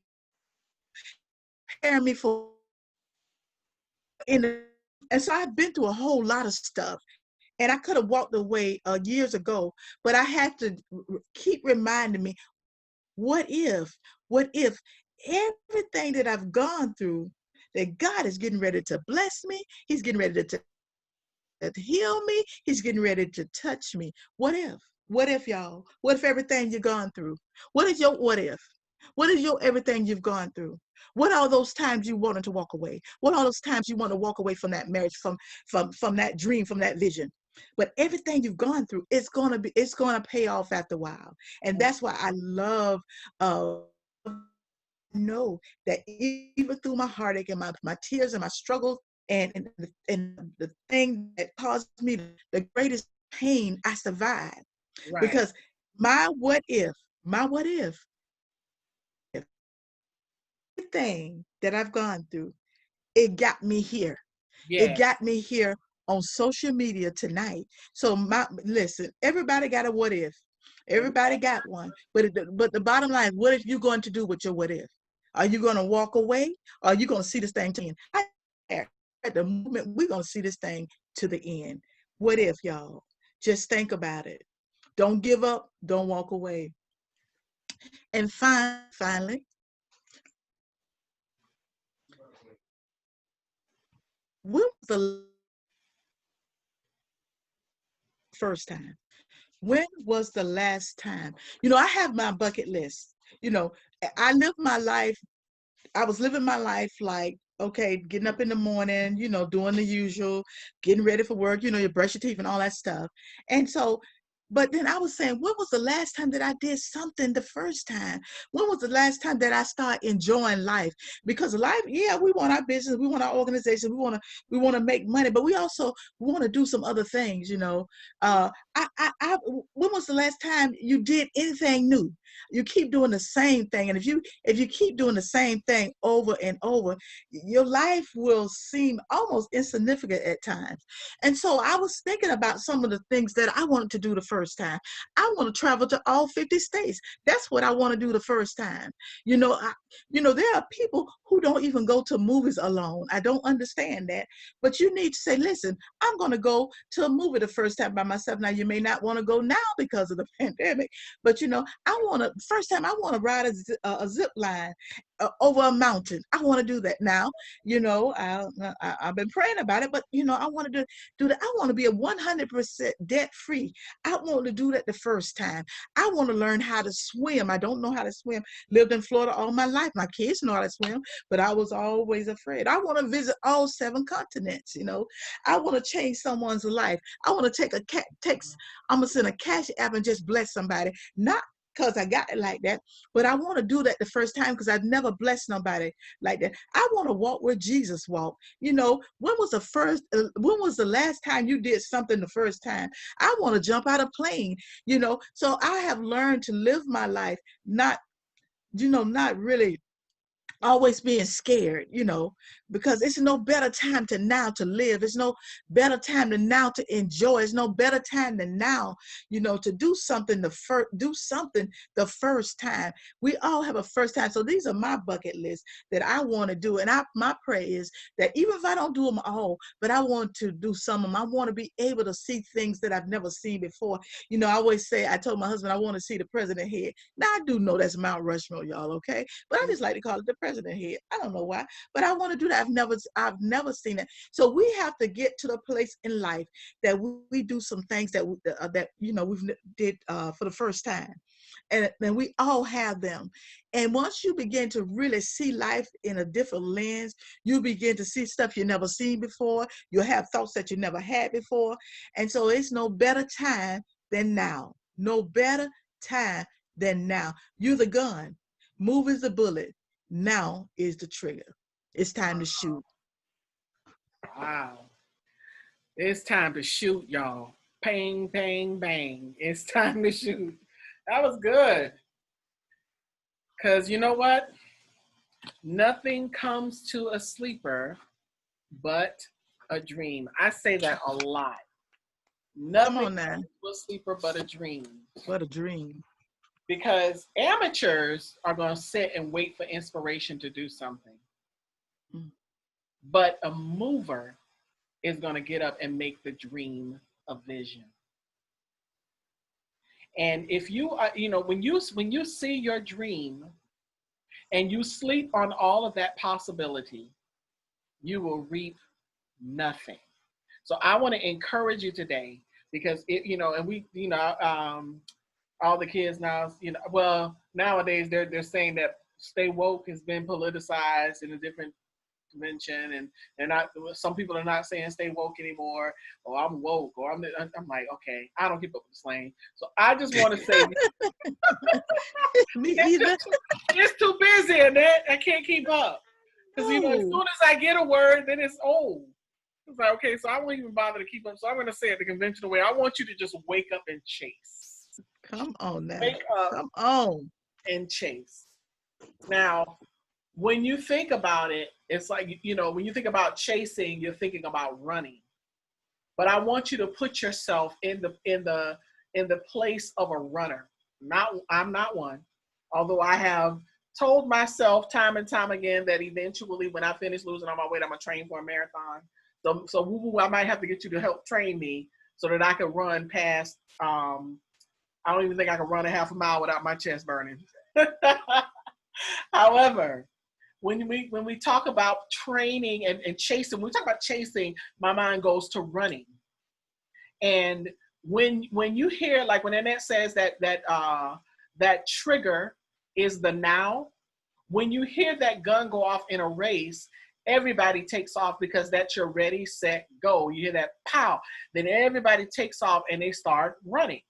S1: prepare me for in the, and so I've been through a whole lot of stuff. And I could have walked away years ago, but I had to keep reminding me, what if everything that I've gone through, that God is getting ready to bless me, He's getting ready to heal me, He's getting ready to touch me. What if? What if, y'all? What if everything you've gone through? What is your what if? What is your everything you've gone through? What are those times you wanted to walk away? What are those times you want to walk away from that marriage, from that dream, from that vision? But everything you've gone through, it's gonna pay off after a while. And that's why I love know that even through my heartache and my tears and my struggles and the thing that caused me the greatest pain, I survived.
S2: Right.
S1: Because my what if, my what if everything that I've gone through, it got me here. It
S2: Yes.
S1: got me here on social media tonight. So my listen, everybody got a what if. Everybody
S2: Everybody.
S1: got one. But the bottom line, what are you going to do with your what if? Are you going to walk away? Or are you going to see this thing to the end? At the moment, we're going to see this thing to the end. What if, y'all? Just think about it. Don't give up. Don't walk away. And finally, when was the first time? When was the last time? I have my bucket list. You know, I live my life I was living my life like, okay, getting up in the morning, doing the usual, getting ready for work, you brush your teeth and all that stuff. And so, but then I was saying, when was the last time that I did something the first time? When was the last time that I started enjoying life? Because life, yeah, we want our business, we want our organization, we want to make money, but we also want to do some other things. When was the last time you did anything new? You keep doing the same thing, and if you keep doing the same thing over and over, your life will seem almost insignificant at times. And so I was thinking about some of the things that I wanted to do the first time. I want to travel to all 50 states. That's what I want to do the first time. There are people who don't even go to movies alone. I don't understand that. But you need to say, listen, I'm going to go to a movie the first time by myself. Now, you may not want to go now because of the pandemic, but first time I want to ride a zip line over a mountain. I want to do that now. I've been praying about it, but I want to do that. I want to be a 100% debt free. I want to do that the first time. I want to learn how to swim. I don't know how to swim. Lived in Florida all my life. My kids know how to swim, but I was always afraid. I want to visit all 7 continents. I want to change someone's life. I want to I'm gonna send a cash app and just bless somebody. Not because I got it like that, but I want to do that the first time because I've never blessed nobody like that. I want to walk where Jesus walked. When was the last time you did something the first time? I want to jump out of plane. So I have learned to live my life not really always being scared, because it's no better time than now to live. It's no better time than now to enjoy. It's no better time than now, to do something the first time. We all have a first time. So these are my bucket lists that I want to do. And my prayer is that even if I don't do them all, but I want to do some of them. I want to be able to see things that I've never seen before. I always say, I told my husband, I want to see the president head. Now I do know that's Mount Rushmore, y'all, okay? But I just like to call it the president head. I don't know why, but I want to do that. I've never seen it. So we have to get to the place in life that we do some things that we've did for the first time, and then we all have them. And once you begin to really see life in a different lens, you begin to see stuff you never seen before. You'll have thoughts that you never had before, and so it's no better time than now. No better time than now. You're the gun. Move is the bullet. Now is the trigger. It's time to shoot.
S2: Wow. It's time to shoot, y'all. Pang, pang, bang. It's time to shoot. That was good. Because you know what? Nothing comes to a sleeper but a dream. I say that a lot.
S1: Come
S2: Nothing
S1: on now.
S2: comes to a sleeper but a dream.
S1: What a dream.
S2: Because amateurs are going to sit and wait for inspiration to do something.
S1: Mm.
S2: But a mover is going to get up and make the dream a vision. And if you are, when you see your dream and you sleep on all of that possibility, you will reap nothing. So I want to encourage you today because and we, all the kids now, well, nowadays they're saying that stay woke has been politicized in a different dimension, and they're not. Some people are not saying stay woke anymore, or I'm woke, or I'm like, okay, I don't keep up with the slang. So I just want to say,
S1: Me either.
S2: it's too busy, and I can't keep up. Because as soon as I get a word, then it's old. It's like, okay, so I won't even bother to keep up. So I'm going to say it the conventional way. I want you to just wake up and chase.
S1: Come on now.
S2: Wake up.
S1: Come on.
S2: And chase. Now, when you think about it, it's like, when you think about chasing, you're thinking about running. But I want you to put yourself in the place of a runner. I'm not one. Although I have told myself time and time again that eventually when I finish losing all my weight, I'm going to train for a marathon. So woo-woo, I might have to get you to help train me so that I can run past, I don't even think I can run a half a mile without my chest burning. However, when we talk about training and chasing, when we talk about chasing, my mind goes to running. And when you hear, like when Annette says that trigger is the now, when you hear that gun go off in a race, everybody takes off because that's your ready, set, go. You hear that pow, then everybody takes off and they start running.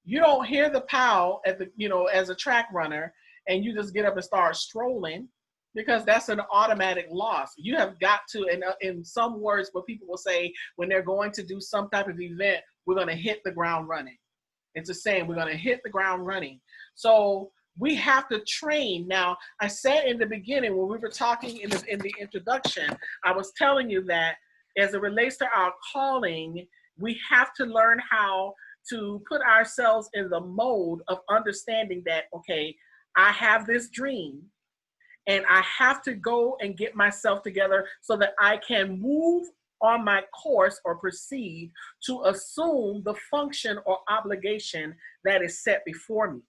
S2: You don't hear the pow at the, as a track runner, and you just get up and start strolling, because that's an automatic loss. You have got to, in some words, what people will say when they're going to do some type of event, we're going to hit the ground running. It's a saying, we're going to hit the ground running. So we have to train. Now, I said in the beginning, when we were talking in the introduction, I was telling you that as it relates to our calling, we have to learn how to put ourselves in the mode of understanding that, okay, I have this dream, and I have to go and get myself together so that I can move on my course or proceed to assume the function or obligation that is set before me.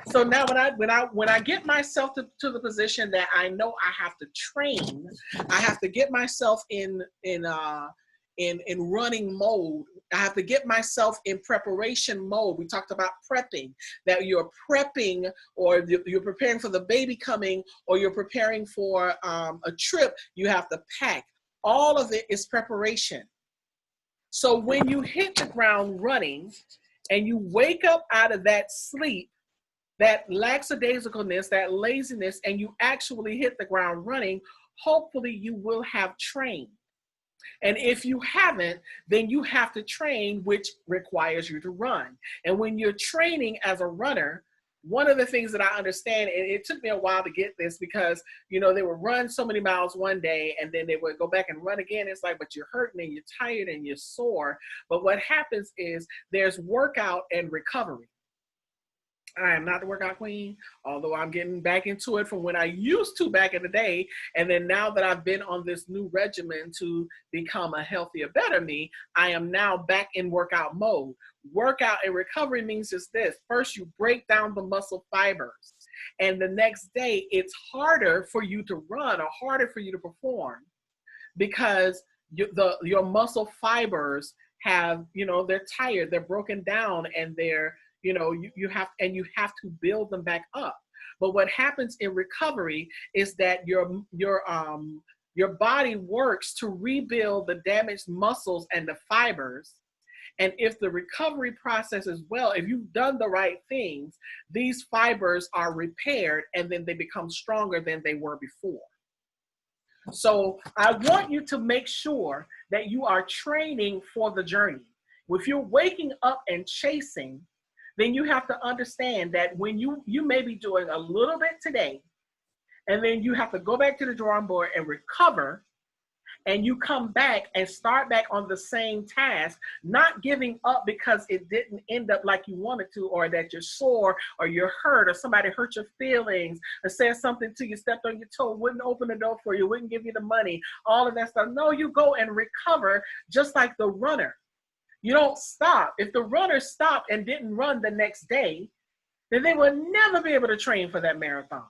S2: So now when I get myself to the position that I know I have to train, I have to get myself in running mode. I have to get myself in preparation mode. We talked about prepping, that you're prepping, or you're preparing for the baby coming, or you're preparing for a trip. You have to pack. All of it is preparation. So when you hit the ground running and you wake up out of that sleep, that lackadaisicalness, that laziness, and you actually hit the ground running, hopefully you will have trained. And if you haven't, then you have to train, which requires you to run. And when you're training as a runner, one of the things that I understand, and it took me a while to get this, because, they would run so many miles one day and then they would go back and run again. It's like, but you're hurting and you're tired and you're sore. But what happens is there's workout and recovery. I am not the workout queen, although I'm getting back into it from when I used to back in the day. And then now that I've been on this new regimen to become a healthier, better me, I am now back in workout mode. Workout and recovery means just this. First, you break down the muscle fibers. And the next day, it's harder for you to run or harder for you to perform, because your muscle fibers have, they're tired, they're broken down, and they're, you have to build them back up. But what happens in recovery is that your body works to rebuild the damaged muscles and the fibers. And if the recovery process is well, if you've done the right things, these fibers are repaired and then they become stronger than they were before. So I want you to make sure that you are training for the journey. If you're waking up and chasing, then you have to understand that when you may be doing a little bit today, and then you have to go back to the drawing board and recover, and you come back and start back on the same task, not giving up because it didn't end up like you wanted to, or that you're sore, or you're hurt, or somebody hurt your feelings, or said something to you, stepped on your toe, wouldn't open the door for you, wouldn't give you the money, all of that stuff. No, you go and recover just like the runner. You don't stop. If the runner stopped and didn't run the next day, then they would never be able to train for that marathon.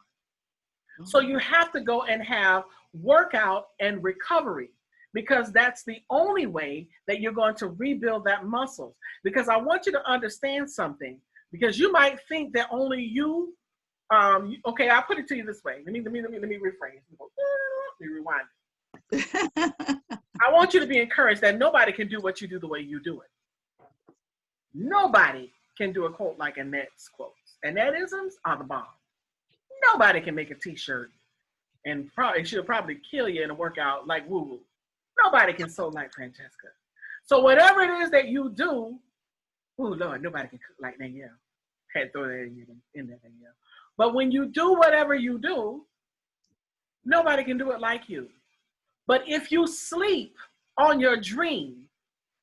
S2: So you have to go and have workout and recovery, because that's the only way that you're going to rebuild that muscles. Because I want you to understand something, because you might think that only you, okay, I'll put it to you this way. Let me rephrase. Let me rewind it. I want you to be encouraged that nobody can do what you do the way you do it. Nobody can do a quote like Annette's quotes. Annetteisms are the bomb. Nobody can make a t-shirt, and she'll probably kill you in a workout like Woo Woo. Nobody can sew like Francesca. So whatever it is that you do, oh Lord, nobody can cook like Danielle. Had to throw that in there, Danielle. But when you do whatever you do, nobody can do it like you. But if you sleep on your dream,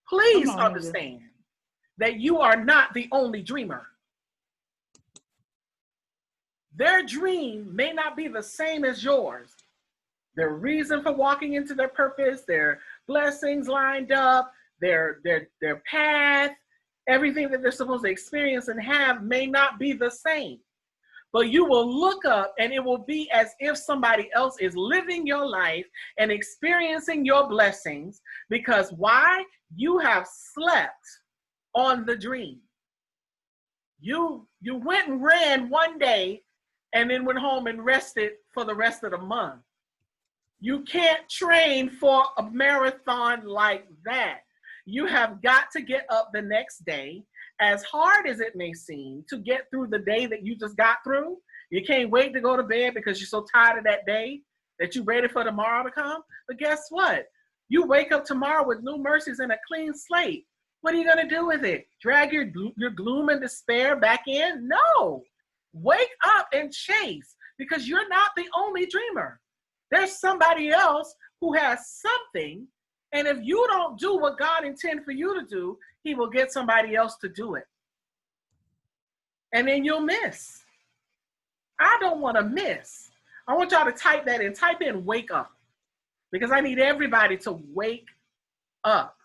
S2: please understand that you are not the only dreamer. Their dream may not be the same as yours. Their reason for walking into their purpose, their blessings lined up, their path, everything that they're supposed to experience and have may not be the same. But you will look up and it will be as if somebody else is living your life and experiencing your blessings. Because why? You have slept on the dream. You went and ran one day and then went home and rested for the rest of the month. You can't train for a marathon like that. You have got to get up the next day, as hard as it may seem, to get through the day that you just got through. You can't wait to go to bed because you're so tired of that day that you're ready for tomorrow to come. But guess what? You wake up tomorrow with new mercies and a clean slate. What are you going to do with it? Drag your gloom and despair back in? No. Wake up and chase, because you're not the only dreamer. There's somebody else who has something, and if you don't do what God intended for you to do, he will get somebody else to do it. And then you'll miss. I don't want to miss. I want y'all to type that in. Type in wake up, because I need everybody to wake up.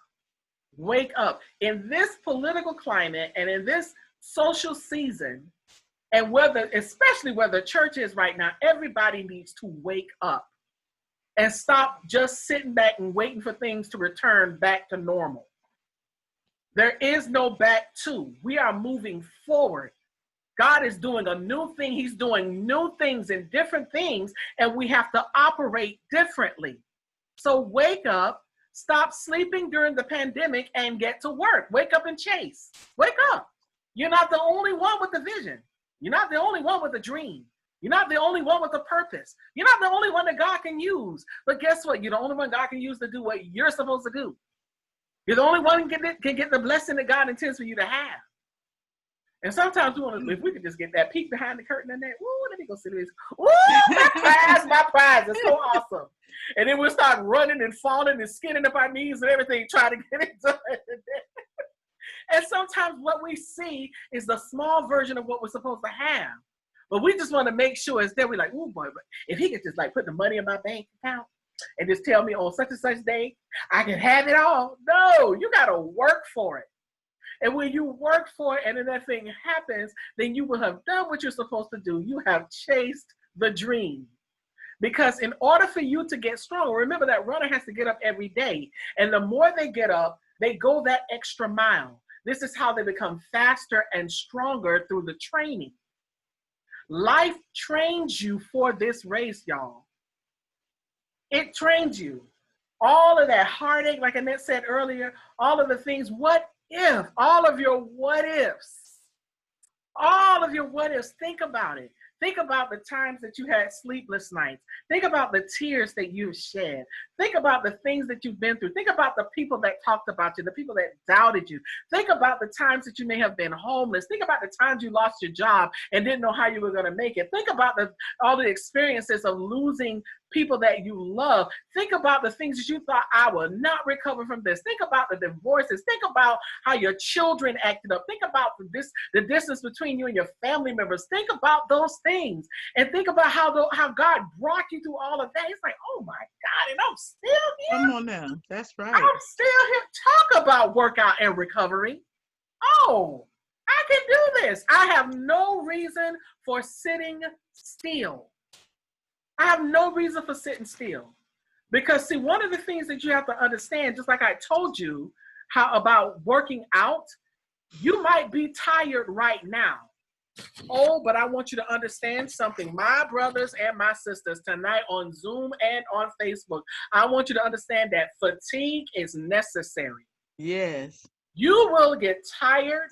S2: Wake up. In this political climate and in this social season, and especially where the church is right now, everybody needs to wake up and stop just sitting back and waiting for things to return back to normal. There is no back to. We are moving forward. God is doing a new thing. He's doing new things and different things, and we have to operate differently. So wake up. Stop sleeping during the pandemic and get to work. Wake up and chase. Wake up. You're not the only one with a vision. You're not the only one with a dream. You're not the only one with a purpose. You're not the only one that God can use. But guess what? You're the only one God can use to do what you're supposed to do. You're the only one who can get the blessing that God intends for you to have. And sometimes if we could just get that peek behind the curtain and that, ooh, let me go see this. Ooh, my prize. It's so awesome. And then we'll start running and falling and skinning up our knees and everything, trying to get it done. And sometimes what we see is the small version of what we're supposed to have. But we just want to make sure instead we're like, oh boy, but if he could just like put the money in my bank account and just tell me on such and such day, I can have it all. No, you got to work for it. And when you work for it and then that thing happens, then you will have done what you're supposed to do. You have chased the dream. Because in order for you to get strong, remember that runner has to get up every day. And the more they get up, they go that extra mile. This is how they become faster and stronger through the training. Life trains you for this race, y'all. It trains you. All of that heartache, like Annette said earlier, all of the things, what if, all of your what ifs, think about it. Think about the times that you had sleepless nights. Think about the tears that you've shed. Think about the things that you've been through. Think about the people that talked about you, the people that doubted you. Think about the times that you may have been homeless. Think about the times you lost your job and didn't know how you were going to make it. Think about all the experiences of losing people that you love. Think about the things that you thought, I will not recover from this. Think about the divorces. Think about how your children acted up. Think about the distance between you and your family members. Think about those things and think about how God brought you through all of that. It's like, oh my God, and I'm still here.
S1: Come on now, that's right.
S2: I'm still here. Talk about workout and recovery. Oh, I can do this. I have no reason for sitting still. I have no reason for sitting still. Because see, one of the things that you have to understand, just like I told you how about working out, you might be tired right now. Oh, but I want you to understand something. My brothers and my sisters, tonight on Zoom and on Facebook, I want you to understand that fatigue is necessary.
S1: Yes.
S2: You will get tired.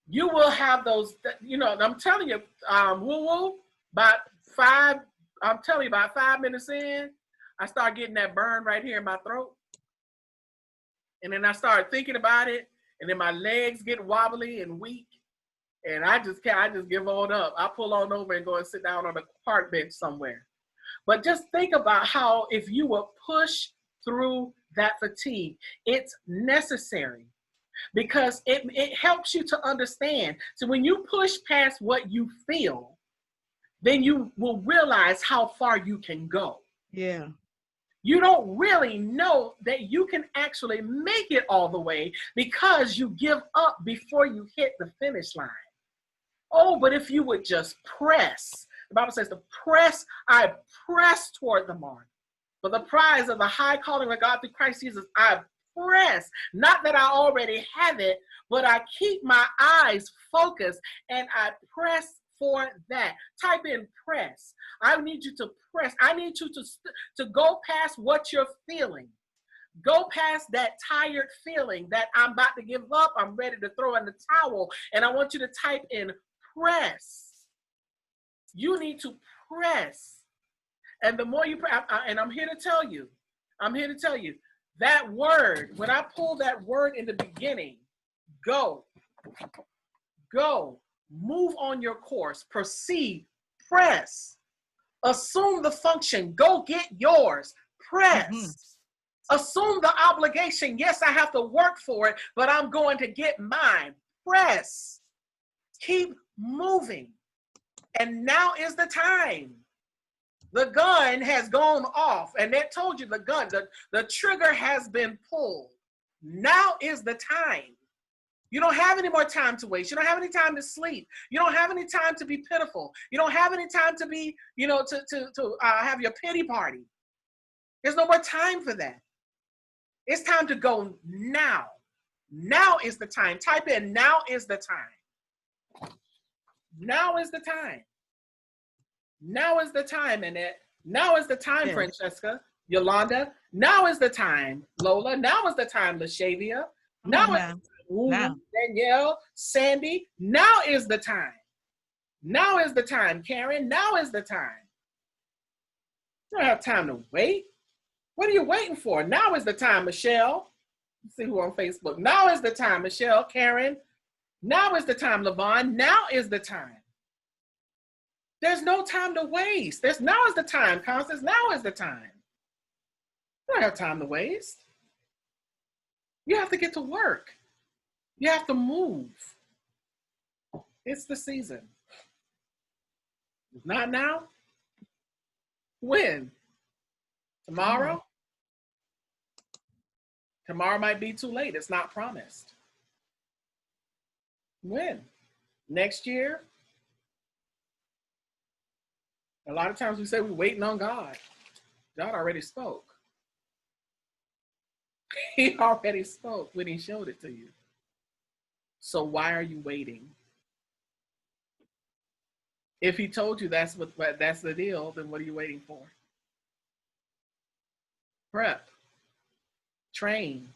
S2: You will have those, I'm telling you, about 5 minutes in, I start getting that burn right here in my throat. And then I start thinking about it, and then my legs get wobbly and weak. And I just give on up. I pull on over and go and sit down on a park bench somewhere. But just think about how if you will push through that fatigue, it's necessary because it helps you to understand. So when you push past what you feel, then you will realize how far you can go.
S1: Yeah.
S2: You don't really know that you can actually make it all the way because you give up before you hit the finish line. Oh, but if you would just press, the Bible says I press toward the mark. For the prize of the high calling of God through Christ Jesus, I press. Not that I already have it, but I keep my eyes focused and I press for that. Type in press. I need you to press. I need you to go past what you're feeling. Go past that tired feeling that I'm about to give up. I'm ready to throw in the towel. And I want you to type in press. You need to press. And the more you press, and I'm here to tell you, that word, when I pull that word in the beginning, go, move on your course, proceed, press, assume the function, go get yours, press. Mm-hmm. Assume the obligation. Yes, I have to work for it, but I'm going to get mine. Press. Keep moving. And now is the time. The gun has gone off, and that told you the trigger has been pulled. Now is the time. You don't have any more time to waste. You don't have any time to sleep. You don't have any time to be pitiful. You don't have any time to be, to have your pity party. There's no more time for that. It's time to go now. Now is the time. Type in, now is the time. Now is the time. Now is the time, Annette. Now is the time, yes. Francesca, Yolanda. Now is the time, Lola. Now is the time, LaShavia. Now is the time, now. Danielle, Sandy. Now is the time. Now is the time, Karen. Now is the time. You don't have time to wait. What are you waiting for? Now is the time, Michelle. Let's see who on Facebook. Now is the time, Michelle, Karen. Now is the time, Levon. Now is the time. There's no time to waste. Now is the time, Constance. Now is the time. You don't have time to waste. You have to get to work. You have to move. It's the season. If not now, when? Tomorrow? Tomorrow might be too late. It's not promised. When? Next year? A lot of times we say we're waiting on God. God already spoke. He already spoke when he showed it to you. So why are you waiting? If he told you that's the deal, then what are you waiting for? Prep. Train.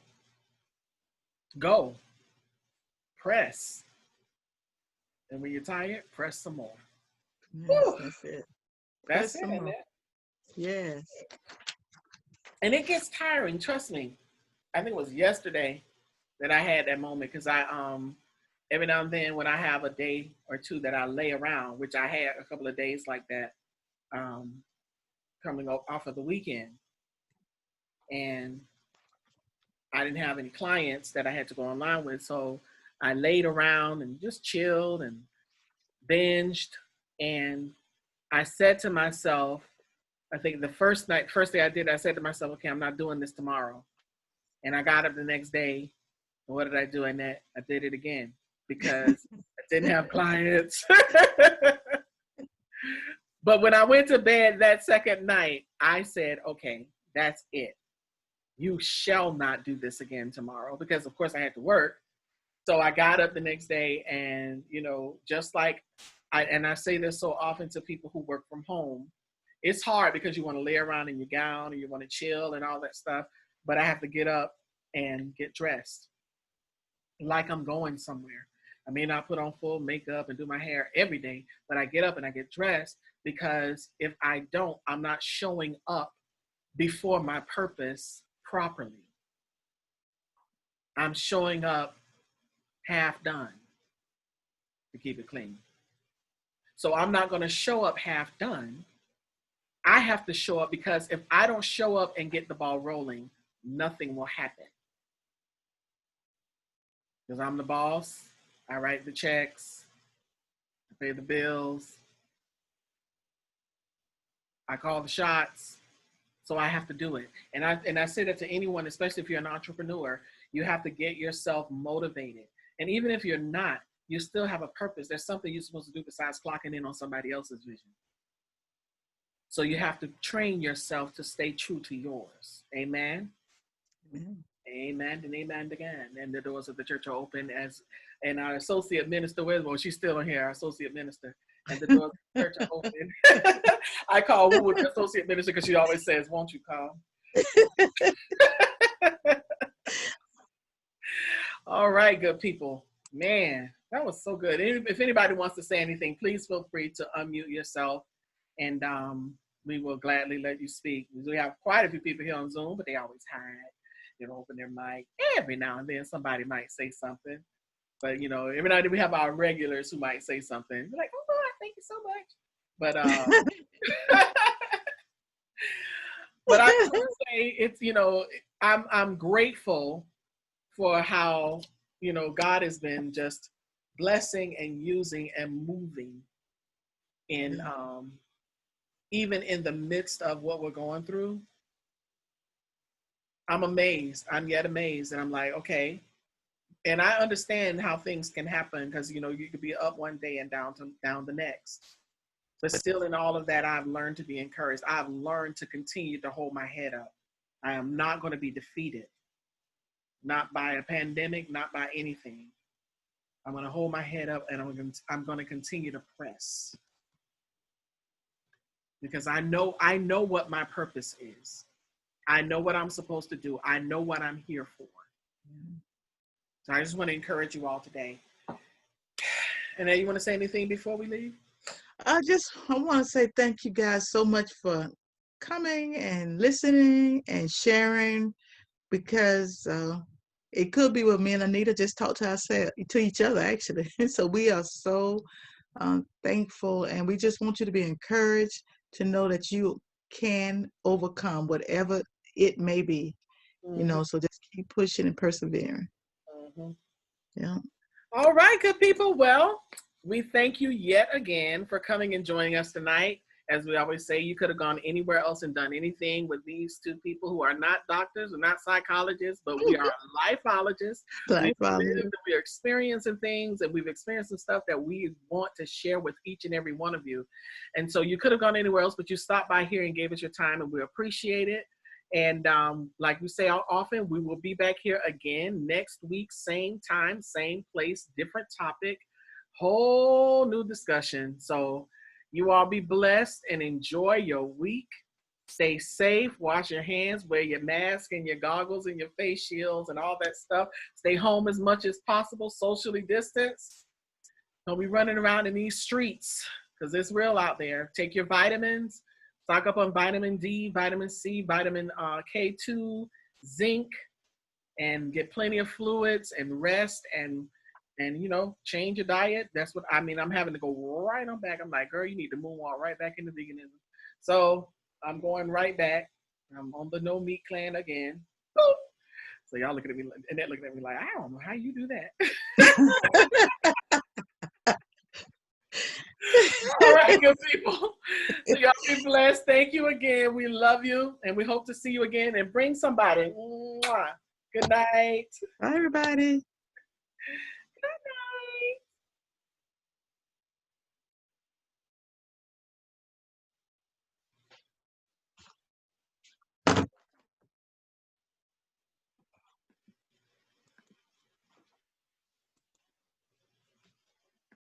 S2: Go. Press. And when you're tired, press some more.
S1: Yes, that's it.
S2: That's it, isn't it?
S1: Yes.
S2: And it gets tiring, trust me. I think it was yesterday that I had that moment because I every now and then when I have a day or two that I lay around, which I had a couple of days like that coming off of the weekend. And I didn't have any clients that I had to go online with. So I laid around and just chilled and binged. And I said to myself, I think the first day I did, I said to myself, okay, I'm not doing this tomorrow. And I got up the next day. And what did I do, Annette? I did it again because I didn't have clients. But when I went to bed that second night, I said, okay, that's it. You shall not do this again tomorrow because, of course, I had to work. So I got up the next day and, just like I say this so often to people who work from home, it's hard because you want to lay around in your gown and you want to chill and all that stuff. But I have to get up and get dressed like I'm going somewhere. I may not put on full makeup and do my hair every day, but I get up and I get dressed because if I don't, I'm not showing up before my purpose properly. I'm showing up half done, to keep it clean. So I'm not going to show up half done. I have to show up because if I don't show up and get the ball rolling, nothing will happen. Because I'm the boss, I write the checks, I pay the bills, I call the shots, so I have to do it. And I say that to anyone, especially if you're an entrepreneur, you have to get yourself motivated. And even if you're not, you still have a purpose. There's something you're supposed to do besides clocking in on somebody else's vision. So you have to train yourself to stay true to yours. Amen?
S1: Amen.
S2: Amen and amen again. And the doors of the church are open and our associate minister, well, she's still in here, our associate minister. And the doors of the church are open. I call Woo the associate minister because she always says, "Won't you come?" All right, good people. Man, that was so good. If anybody wants to say anything, please feel free to unmute yourself, and we will gladly let you speak. We have quite a few people here on Zoom, but they always hide. They don't open their mic. Every now and then somebody might say something. But, you know, every now and then we have our regulars who might say something. We're like, "Oh, Lord, thank you so much." But but I just want to say it's, you know, I'm grateful for how, you know, God has been just blessing and using and moving in even in the midst of what we're going through. I'm amazed. I'm yet amazed. And I'm like, okay. And I understand how things can happen because, you know, you could be up one day and down the next. But still in all of that, I've learned to be encouraged. I've learned to continue to hold my head up. I am not going to be defeated. Not by a pandemic, not by anything. I'm going to hold my head up and I'm going to continue to press. Because I know what my purpose is. I know what I'm supposed to do. I know what I'm here for. So I just want to encourage you all today. And then you want to say anything before we leave?
S1: I want to say thank you guys so much for coming and listening and sharing, because it could be what me and Anita just talked to each other, actually. So we are so thankful, and we just want you to be encouraged to know that you can overcome whatever it may be. You know, so just keep pushing and persevering. Yeah.
S2: All right, good people. Well, we thank you yet again for coming and joining us tonight. As we always say, you could have gone anywhere else and done anything with these two people who are not doctors or not psychologists, but we are lifeologists. We're experiencing things, and we've experienced some stuff that we want to share with each and every one of you. And so you could have gone anywhere else, but you stopped by here and gave us your time, and we appreciate it. And like we say often, we will be back here again next week, same time, same place, different topic, whole new discussion. So you all be blessed and enjoy your week. Stay safe, wash your hands, wear your mask and your goggles and your face shields and all that stuff. Stay home as much as possible, socially distance. Don't be running around in these streets because it's real out there. Take your vitamins. Stock up on vitamin D, vitamin C, vitamin K2, zinc, and get plenty of fluids and rest and you know, change your diet. That's what I mean. I'm having to go right on back. I'm like, girl, you need to moonwalk right back into veganism. So I'm going right back. I'm on the no meat clan again. Boop. So y'all looking at me, and they're looking at me like, I don't know how you do that. All right, good people. So y'all be blessed. Thank you again. We love you, and we hope to see you again. And bring somebody. Mwah. Good night.
S1: Bye, everybody.